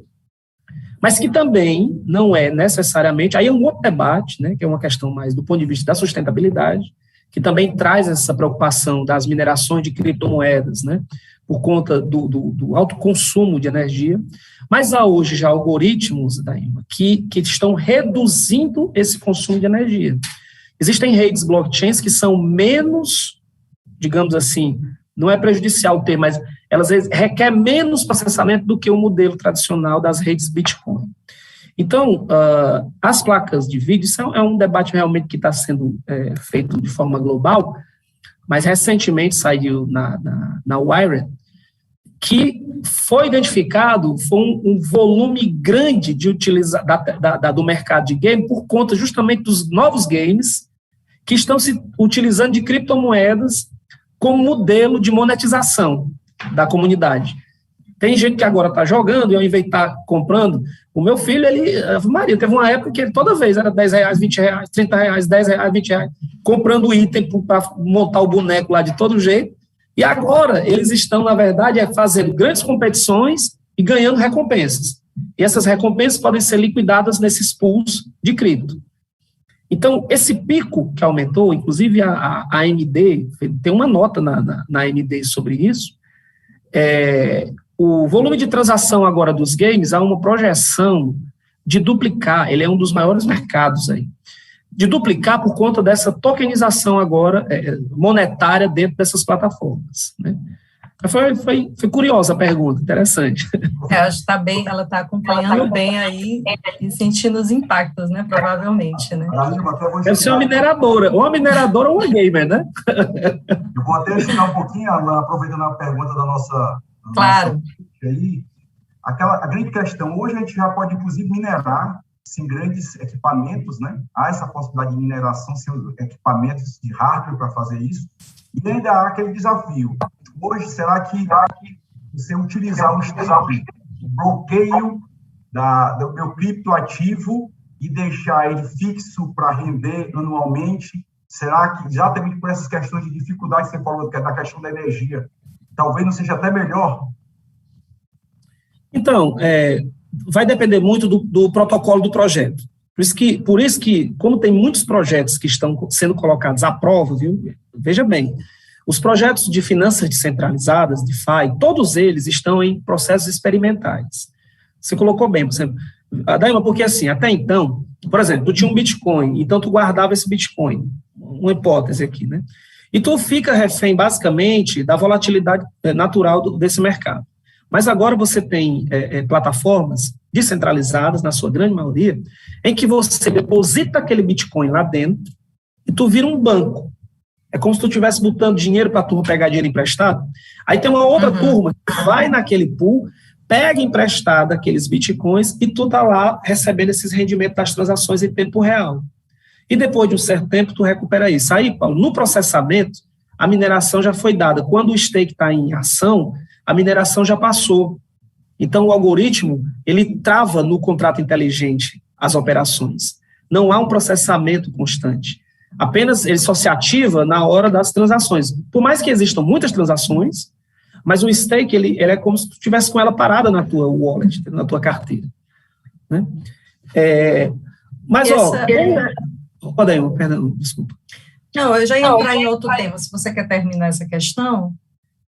Mas que também não é necessariamente, aí é um outro debate, né, que é uma questão mais do ponto de vista da sustentabilidade, que também traz essa preocupação das minerações de criptomoedas, né, por conta do alto consumo de energia, mas há hoje já algoritmos, Daima, que estão reduzindo esse consumo de energia. Existem redes blockchains que são menos, digamos assim, não é prejudicial ter, mas elas requerem menos processamento do que o modelo tradicional das redes Bitcoin. Então, as placas de vídeo, isso é um debate realmente que está sendo feito de forma global, mas recentemente saiu na Wired, que foi identificado um volume grande de do mercado de game por conta justamente dos novos games que estão se utilizando de criptomoedas como modelo de monetização da comunidade. Tem gente que agora está jogando e ao invés de estar comprando, o meu filho, Maria, teve uma época que ele toda vez era R$10, R$20, R$30, R$10, R$20, comprando item para montar o boneco lá de todo jeito, E agora, eles estão, na verdade, fazendo grandes competições e ganhando recompensas. E essas recompensas podem ser liquidadas nesses pools de cripto. Então, esse pico que aumentou, inclusive a AMD, tem uma nota na AMD sobre isso, o volume de transação agora dos games, há uma projeção de duplicar, ele é um dos maiores mercados aí, de duplicar por conta dessa tokenização agora monetária dentro dessas plataformas, né? Foi curiosa a pergunta, interessante. Acho que ela está acompanhando bem aí e sentindo os impactos, né, provavelmente, né? Deve ser uma mineradora ou uma gamer, né? Eu vou até chegar um pouquinho, aproveitando a pergunta da nossa... Claro. Aí, a grande questão, hoje a gente já pode, inclusive, minerar sem grandes equipamentos, né? Há essa possibilidade de mineração sem equipamentos de hardware para fazer isso, e ainda há aquele desafio. Hoje, será que você utilizar o bloqueio do meu criptoativo e deixar ele fixo para render anualmente, será que, exatamente por essas questões de dificuldade que você falou, que é da questão da energia, talvez não seja até melhor? Então, vai depender muito do protocolo do projeto. Por isso que, como tem muitos projetos que estão sendo colocados à prova, viu? Veja bem, os projetos de finanças descentralizadas, DeFi, todos eles estão em processos experimentais. Você colocou bem, por exemplo, Daima, porque assim, até então, por exemplo, tu tinha um Bitcoin, então tu guardava esse Bitcoin, uma hipótese aqui, né? E tu fica refém, basicamente, da volatilidade natural desse mercado. Mas agora você tem plataformas descentralizadas, na sua grande maioria, em que você deposita aquele Bitcoin lá dentro e tu vira um banco. É como se tu estivesse botando dinheiro para a turma pegar dinheiro emprestado. Aí tem uma outra turma que vai naquele pool, pega emprestado aqueles bitcoins e tu tá lá recebendo esses rendimentos das transações em tempo real. E depois de um certo tempo tu recupera isso. Aí, Paulo, no processamento, a mineração já foi dada. Quando o stake está em ação, a mineração já passou. Então o algoritmo, ele trava no contrato inteligente as operações. Não há um processamento constante. Apenas ele só se ativa na hora das transações. Por mais que existam muitas transações, mas o stake, ele é como se tu estivesse com ela parada na tua wallet, na tua carteira. Né? Mas, perdão, desculpa. Não, eu já ia entrar em outro tema, se você quer terminar essa questão.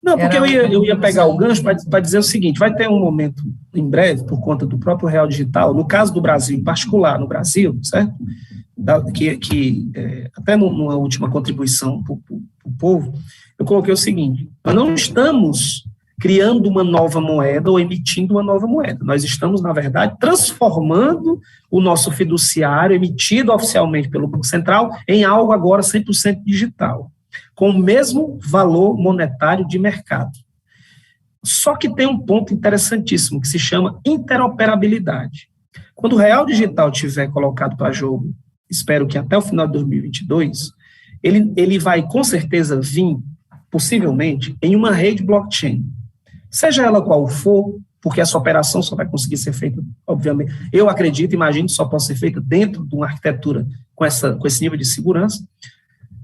Não, porque eu ia pegar o gancho para dizer o seguinte, vai ter um momento em breve, por conta do próprio Real Digital, no caso do Brasil, em particular, no Brasil, certo? Até numa última contribuição para o povo, eu coloquei o seguinte, nós não estamos criando uma nova moeda ou emitindo uma nova moeda, nós estamos, na verdade, transformando o nosso fiduciário, emitido oficialmente pelo Banco Central, em algo agora 100% digital, com o mesmo valor monetário de mercado. Só que tem um ponto interessantíssimo, que se chama interoperabilidade. Quando o Real Digital tiver colocado para jogo, espero que até o final de 2022, ele vai com certeza vir, possivelmente, em uma rede blockchain. Seja ela qual for, porque essa operação só vai conseguir ser feita, obviamente, eu acredito, imagino, só pode ser feita dentro de uma arquitetura com esse nível de segurança,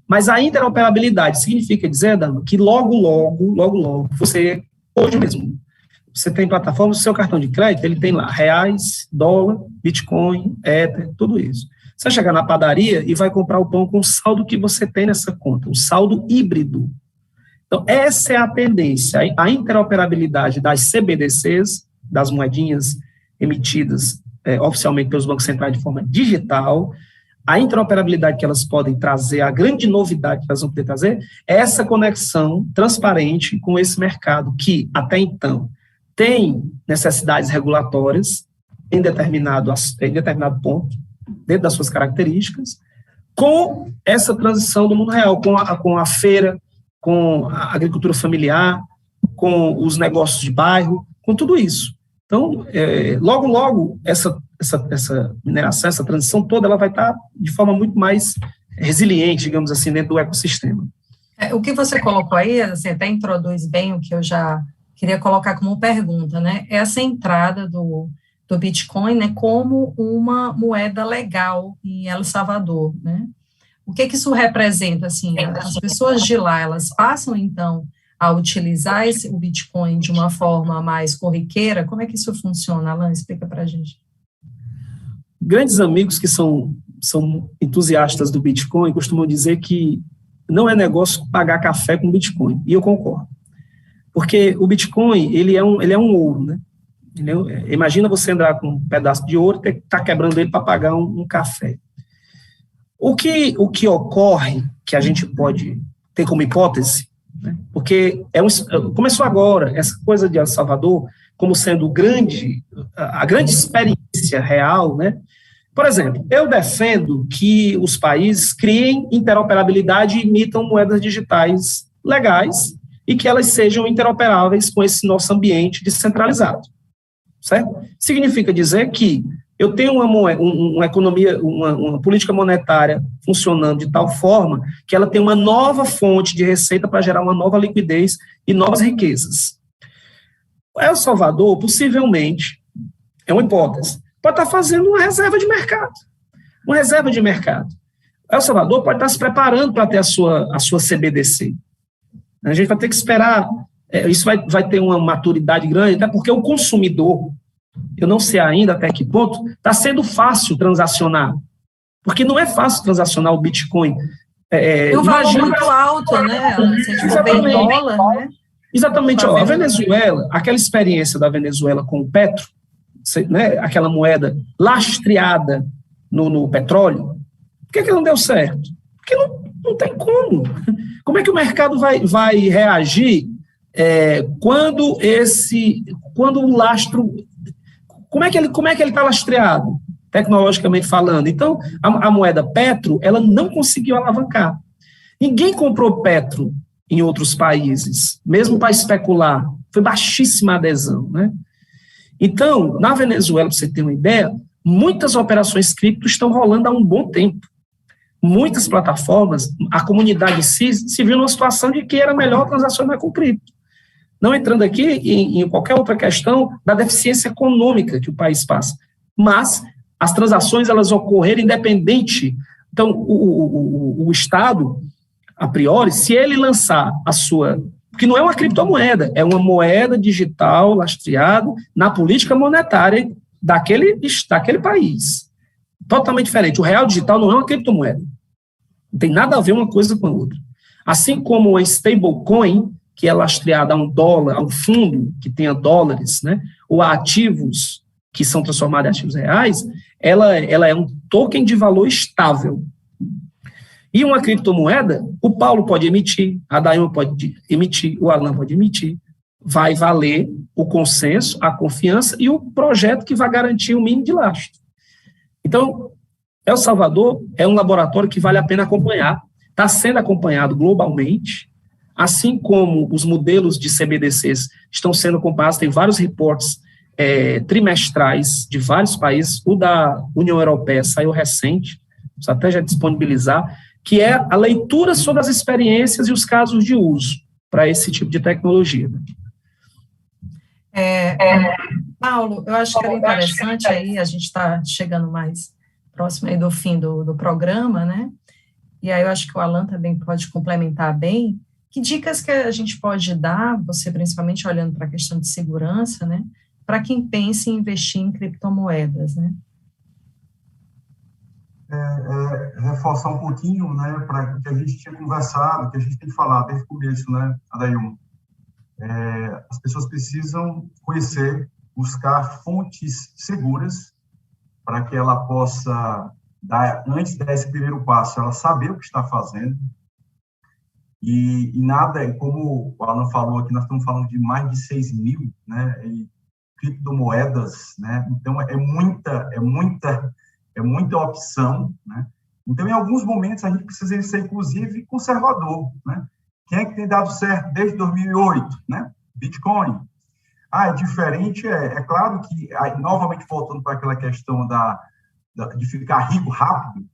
mas a interoperabilidade significa dizer, Dama, que logo, você, hoje mesmo, você tem plataforma, o seu cartão de crédito, ele tem lá reais, dólar, Bitcoin, Ether, tudo isso. Você vai chegar na padaria e vai comprar o pão com o saldo que você tem nessa conta, o saldo híbrido. Então, essa é a tendência, a interoperabilidade das CBDCs, das moedinhas emitidas oficialmente pelos bancos centrais de forma digital, a interoperabilidade que elas podem trazer, a grande novidade que elas vão poder trazer, é essa conexão transparente com esse mercado que, até então, tem necessidades regulatórias em determinado ponto, dentro das suas características, com essa transição do mundo real, com a feira, com a agricultura familiar, com os negócios de bairro, com tudo isso. Então, logo, essa mineração, essa transição toda, ela vai estar de forma muito mais resiliente, digamos assim, dentro do ecossistema. O que você colocou aí, assim, até introduz bem o que eu já queria colocar como pergunta, né? Essa entrada do Bitcoin, né, como uma moeda legal em El Salvador, né? O que isso representa, assim? As pessoas de lá, elas passam, então, a utilizar o Bitcoin de uma forma mais corriqueira? Como é que isso funciona, Alan? Explica para a gente. Grandes amigos que são entusiastas do Bitcoin costumam dizer que não é negócio pagar café com Bitcoin, e eu concordo. Porque o Bitcoin, ele é um ouro, né? Imagina você andar com um pedaço de ouro e estar quebrando ele para pagar um café. O que ocorre, que a gente pode ter como hipótese, né? Porque começou agora, essa coisa de El Salvador, como sendo a grande experiência real, né? Por exemplo, eu defendo que os países criem interoperabilidade e imitam moedas digitais legais e que elas sejam interoperáveis com esse nosso ambiente descentralizado, certo? Significa dizer que eu tenho uma economia, uma política monetária funcionando de tal forma que ela tem uma nova fonte de receita para gerar uma nova liquidez e novas riquezas. El Salvador, possivelmente, é uma hipótese, pode estar fazendo uma reserva de mercado. Uma reserva de mercado. El Salvador pode estar se preparando para ter a sua CBDC. A gente vai ter que esperar, isso vai ter uma maturidade grande, até porque o consumidor, eu não sei ainda até que ponto, está sendo fácil transacionar. Porque não é fácil transacionar o Bitcoin. E um valor muito alto, né? Se a gente for ver em dólar, né? Exatamente. A Venezuela, aquela experiência da Venezuela com o Petro, né, aquela moeda lastreada no petróleo, por que não deu certo? Porque não tem como. Como é que o mercado vai reagir quando o lastro... Como é que ele está lastreado, tecnologicamente falando? Então, a moeda Petro, ela não conseguiu alavancar. Ninguém comprou Petro em outros países, mesmo para especular. Foi baixíssima a adesão, né? Então, na Venezuela, para você ter uma ideia, muitas operações cripto estão rolando há um bom tempo. Muitas plataformas, a comunidade se viu numa situação de que era melhor transacionar com cripto. Não entrando aqui em qualquer outra questão da deficiência econômica que o país passa. Mas as transações, elas ocorreram independente. Então, o Estado, a priori, se ele lançar a sua... Porque não é uma criptomoeda, é uma moeda digital lastreada na política monetária daquele país. Totalmente diferente. O real digital não é uma criptomoeda. Não tem nada a ver uma coisa com a outra. Assim como a stablecoin, que é lastreada a $1, a um fundo que tenha dólares, né, ou a ativos que são transformados em ativos reais, ela é um token de valor estável. E uma criptomoeda, o Paulo pode emitir, a Dayuma pode emitir, o Alan pode emitir, vai valer o consenso, a confiança e o projeto que vai garantir o mínimo de lastro. Então, El Salvador é um laboratório que vale a pena acompanhar, está sendo acompanhado globalmente, assim como os modelos de CBDCs estão sendo acompanhados, tem vários reportes trimestrais de vários países, o da União Europeia saiu recente, precisa até já disponibilizar, que é a leitura sobre as experiências e os casos de uso para esse tipo de tecnologia. Paulo, eu acho que era interessante aí, a gente está chegando mais próximo aí do fim do programa, né? E aí eu acho que o Alan também pode complementar bem. Que dicas que a gente pode dar, você principalmente olhando para a questão de segurança, né? Para quem pensa em investir em criptomoedas, né? Reforçar um pouquinho, né, para que a gente tinha conversado, que a gente tem que falar desde o começo, né, Adayuma. As pessoas precisam conhecer, buscar fontes seguras para que ela possa antes de dar esse primeiro passo, ela saber o que está fazendo. E nada, como o Alan falou aqui, nós estamos falando de mais de 6 mil, né, criptomoedas, né, então é muita opção, né? Então, em alguns momentos, a gente precisa ser, inclusive, conservador, né? Quem é que tem dado certo desde 2008, né? Bitcoin. É diferente, é claro que, novamente voltando para aquela questão de ficar rico rápido,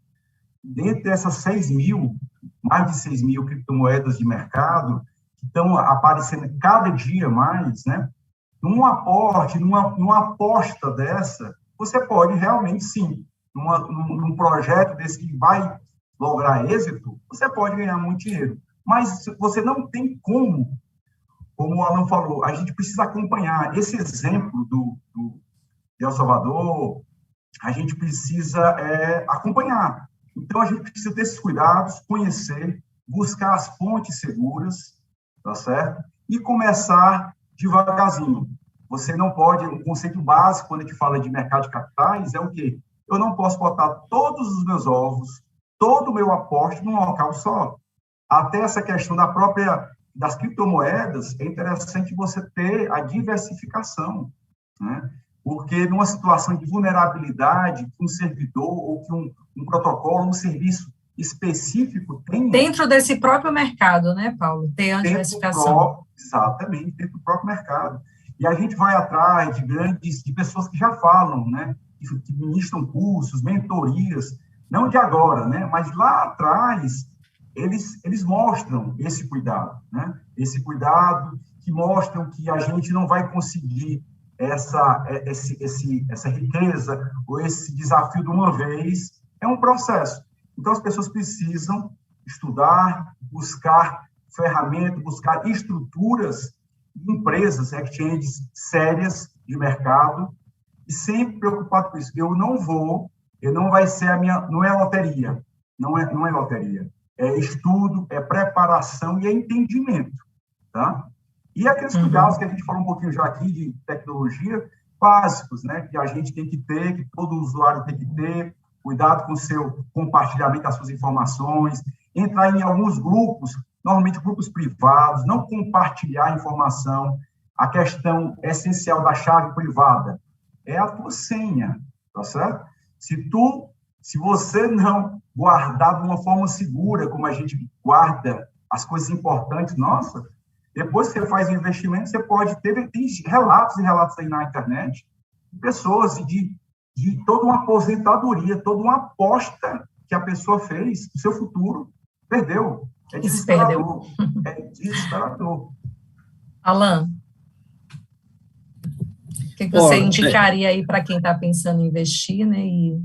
dentro dessas 6 mil, mais de 6 mil criptomoedas de mercado, que estão aparecendo cada dia mais, né? Num aporte, numa aposta dessa, você pode realmente, sim, num projeto desse que vai lograr êxito, você pode ganhar muito dinheiro. Mas você não tem como como o Alan falou, a gente precisa acompanhar esse exemplo de El Salvador, a gente precisa acompanhar. Então, a gente precisa ter esses cuidados, conhecer, buscar as fontes seguras, tá certo? E começar devagarzinho. Você não pode, um conceito básico, quando a gente fala de mercado de capitais, é o quê? Eu não posso botar todos os meus ovos, todo o meu aporte num local só. Até essa questão das criptomoedas, é interessante você ter a diversificação, né? Porque numa situação de vulnerabilidade que um servidor ou que um protocolo, um serviço específico tem... Dentro desse próprio mercado, né, Paulo? Ter a diversificação. Exatamente, dentro do próprio mercado. E a gente vai atrás de pessoas que já falam, né, que ministram cursos, mentorias, não de agora, né, mas lá atrás, eles mostram esse cuidado, né, esse cuidado que mostram que a gente não vai conseguir essa riqueza ou esse desafio de uma vez, é um processo. Então, as pessoas precisam estudar, buscar ferramentas, buscar estruturas, empresas, exchanges sérias de mercado, e sempre preocupado com isso. Não vai ser não é loteria, não é loteria. É estudo, é preparação e é entendimento, tá? E aqueles cuidados que a gente falou um pouquinho já aqui de tecnologia, básicos, né, que a gente tem que ter, que todo usuário tem que ter, cuidado com o seu compartilhamento das suas informações, entrar em alguns grupos, normalmente grupos privados, não compartilhar informação. A questão essencial da chave privada é a tua senha, tá certo? Se você não guardar de uma forma segura, como a gente guarda as coisas importantes, nossa, depois que você faz o investimento, você pode ter, tem relatos e relatos aí na internet, de pessoas de toda uma aposentadoria, toda uma aposta que a pessoa fez no seu futuro, perdeu. É desesperador. É desesperador. Alan, o que você indicaria aí para quem está pensando em investir, né? E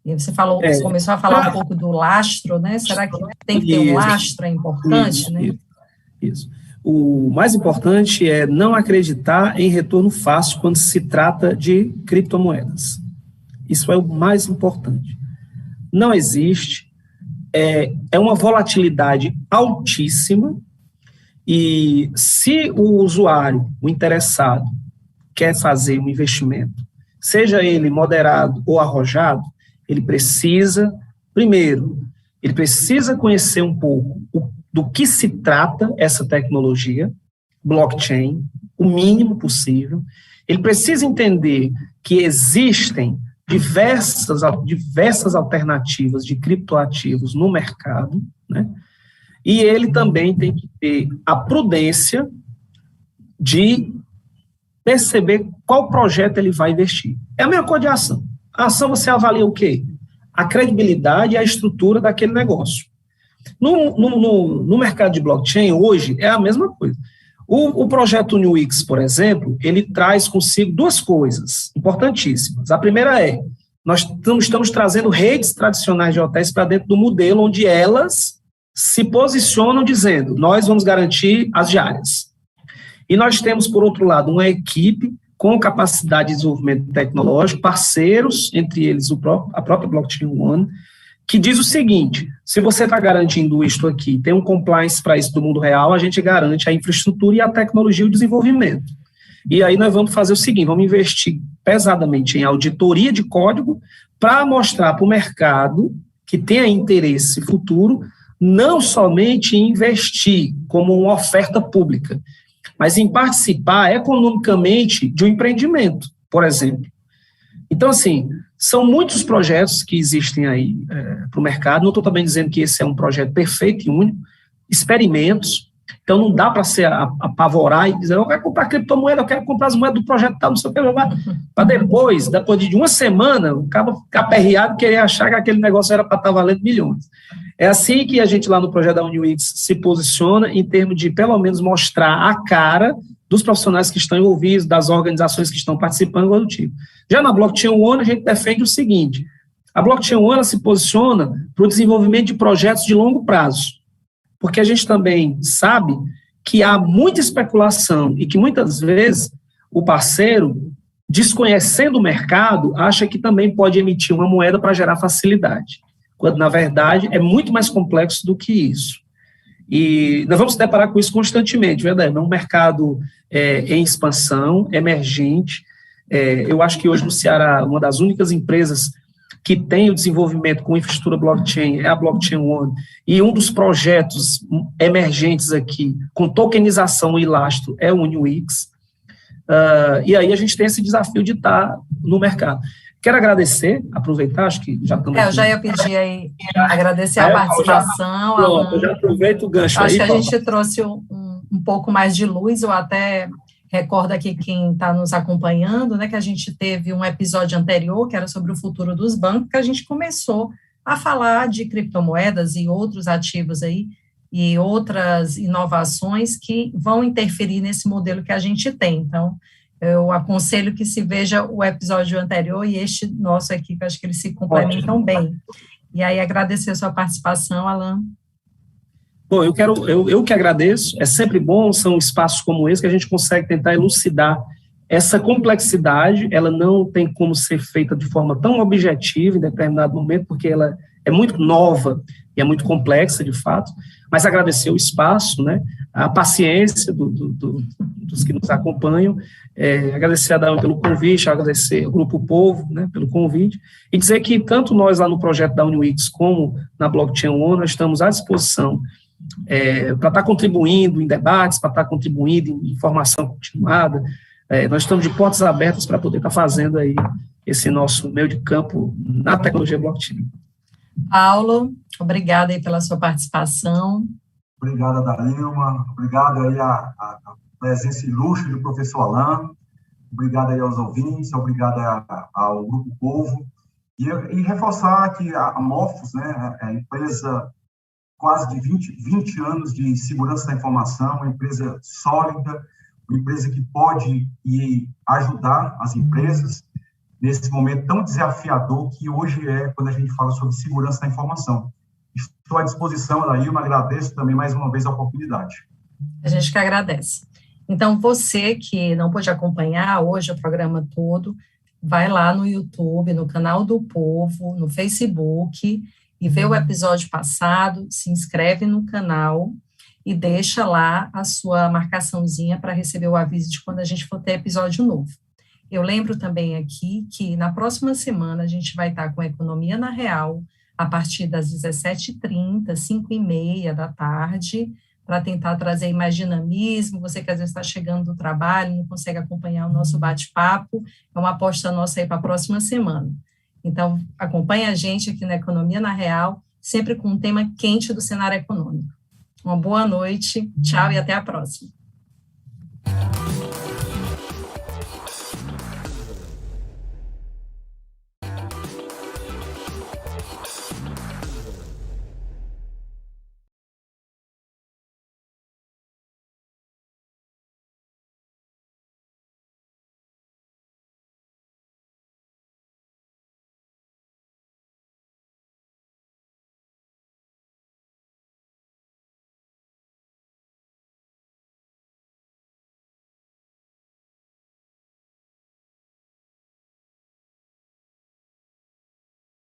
você falou, você começou a falar um pouco do lastro, né? Será que tem que ter um lastro? É importante, né? Isso. O mais importante é não acreditar em retorno fácil quando se trata de criptomoedas. Isso é o mais importante. Não existe, é uma volatilidade altíssima, e se o usuário, o interessado, quer fazer um investimento, seja ele moderado ou arrojado, ele precisa, primeiro, ele precisa conhecer um pouco do que se trata essa tecnologia, blockchain, o mínimo possível. Ele precisa entender que existem diversas alternativas de criptoativos no mercado, né? E ele também tem que ter a prudência de perceber qual projeto ele vai investir. É a mesma coisa de ação. A ação você avalia o quê? A credibilidade e a estrutura daquele negócio. No mercado de blockchain, hoje, é a mesma coisa. O projeto NewX, por exemplo, ele traz consigo duas coisas importantíssimas. A primeira é, nós estamos trazendo redes tradicionais de hotéis para dentro do modelo, onde elas se posicionam dizendo, nós vamos garantir as diárias. E nós temos, por outro lado, uma equipe com capacidade de desenvolvimento tecnológico, parceiros, entre eles a própria Blockchain One, que diz o seguinte, se você está garantindo isto aqui, tem um compliance para isso do mundo real, a gente garante a infraestrutura e a tecnologia e o desenvolvimento. E aí nós vamos fazer o seguinte, vamos investir pesadamente em auditoria de código para mostrar para o mercado que tenha interesse futuro, não somente em investir como uma oferta pública, mas em participar economicamente de um empreendimento, por exemplo. Então, assim, são muitos projetos que existem aí para o mercado, não estou também dizendo que esse é um projeto perfeito e único, experimentos, então não dá para se apavorar e dizer, eu quero comprar criptomoeda, eu quero comprar as moedas do projeto tal, não sei o que, para depois de uma semana, o cara ficar aperreado e querer achar que aquele negócio era para estar valendo milhões. É assim que a gente lá no projeto da UniWix se posiciona em termos de, pelo menos, mostrar a cara dos profissionais que estão envolvidos, das organizações que estão participando do tipo. Já na Blockchain One, a gente defende o seguinte, a Blockchain One se posiciona para o desenvolvimento de projetos de longo prazo, porque a gente também sabe que há muita especulação e que muitas vezes o parceiro, desconhecendo o mercado, acha que também pode emitir uma moeda para gerar facilidade, quando, na verdade, é muito mais complexo do que isso. E nós vamos se deparar com isso constantemente, verdade? É um mercado em expansão, emergente. Eu acho que hoje no Ceará, uma das únicas empresas que tem o desenvolvimento com infraestrutura blockchain é a Blockchain One, e um dos projetos emergentes aqui, com tokenização e lastro, é o UniWix. E aí a gente tem esse desafio de estar no mercado. Quero agradecer, aproveitar, acho que já estamos... Eu já ia pedir aí, agradecer a participação. Pronto, eu já aproveito o gancho acho aí. Acho que a gente trouxe um pouco mais de luz, eu até recordo aqui quem está nos acompanhando, né, que a gente teve um episódio anterior, que era sobre o futuro dos bancos, que a gente começou a falar de criptomoedas e outros ativos aí, e outras inovações que vão interferir nesse modelo que a gente tem. Então, eu aconselho que se veja o episódio anterior e este nosso aqui, que eu acho que eles se complementam bem. E aí, agradecer a sua participação, Alan. Bom, eu que agradeço, é sempre bom, são espaços como esse que a gente consegue tentar elucidar essa complexidade, ela não tem como ser feita de forma tão objetiva em determinado momento, porque ela é muito nova e é muito complexa, de fato, mas agradecer o espaço, né, a paciência dos que nos acompanham, agradecer a Dawn pelo convite, agradecer ao Grupo Povo, né, pelo convite, e dizer que tanto nós lá no projeto da UniWix como na Blockchain One, nós estamos à disposição para estar contribuindo em debates, para estar contribuindo em informação continuada. Nós estamos de portas abertas para poder estar fazendo aí esse nosso meio de campo na tecnologia blockchain. Paulo, obrigada aí pela sua participação. Obrigado, Darilma. Obrigado aí a presença ilustre do professor Alan. Obrigado aí aos ouvintes, obrigado ao Grupo Povo. E reforçar que a Morphos, né, é a empresa quase de 20 anos de segurança da informação, uma empresa sólida, uma empresa que pode ajudar as empresas nesse momento tão desafiador que hoje quando a gente fala sobre segurança da informação. Estou à disposição, Darilma, agradeço também mais uma vez a oportunidade. A gente que agradece. Então, você que não pôde acompanhar hoje o programa todo, vai lá no YouTube, no canal do Povo, no Facebook, e vê o episódio passado, se inscreve no canal e deixa lá a sua marcaçãozinha para receber o aviso de quando a gente for ter episódio novo. Eu lembro também aqui que na próxima semana a gente vai estar com Economia na Real, a partir das 17h30, 5h30 da tarde, para tentar trazer mais dinamismo. Você que às vezes está chegando do trabalho, não consegue acompanhar o nosso bate-papo, é uma aposta nossa aí para a próxima semana. Então, acompanhe a gente aqui na Economia na Real, sempre com um tema quente do cenário econômico. Uma boa noite, tchau e até a próxima.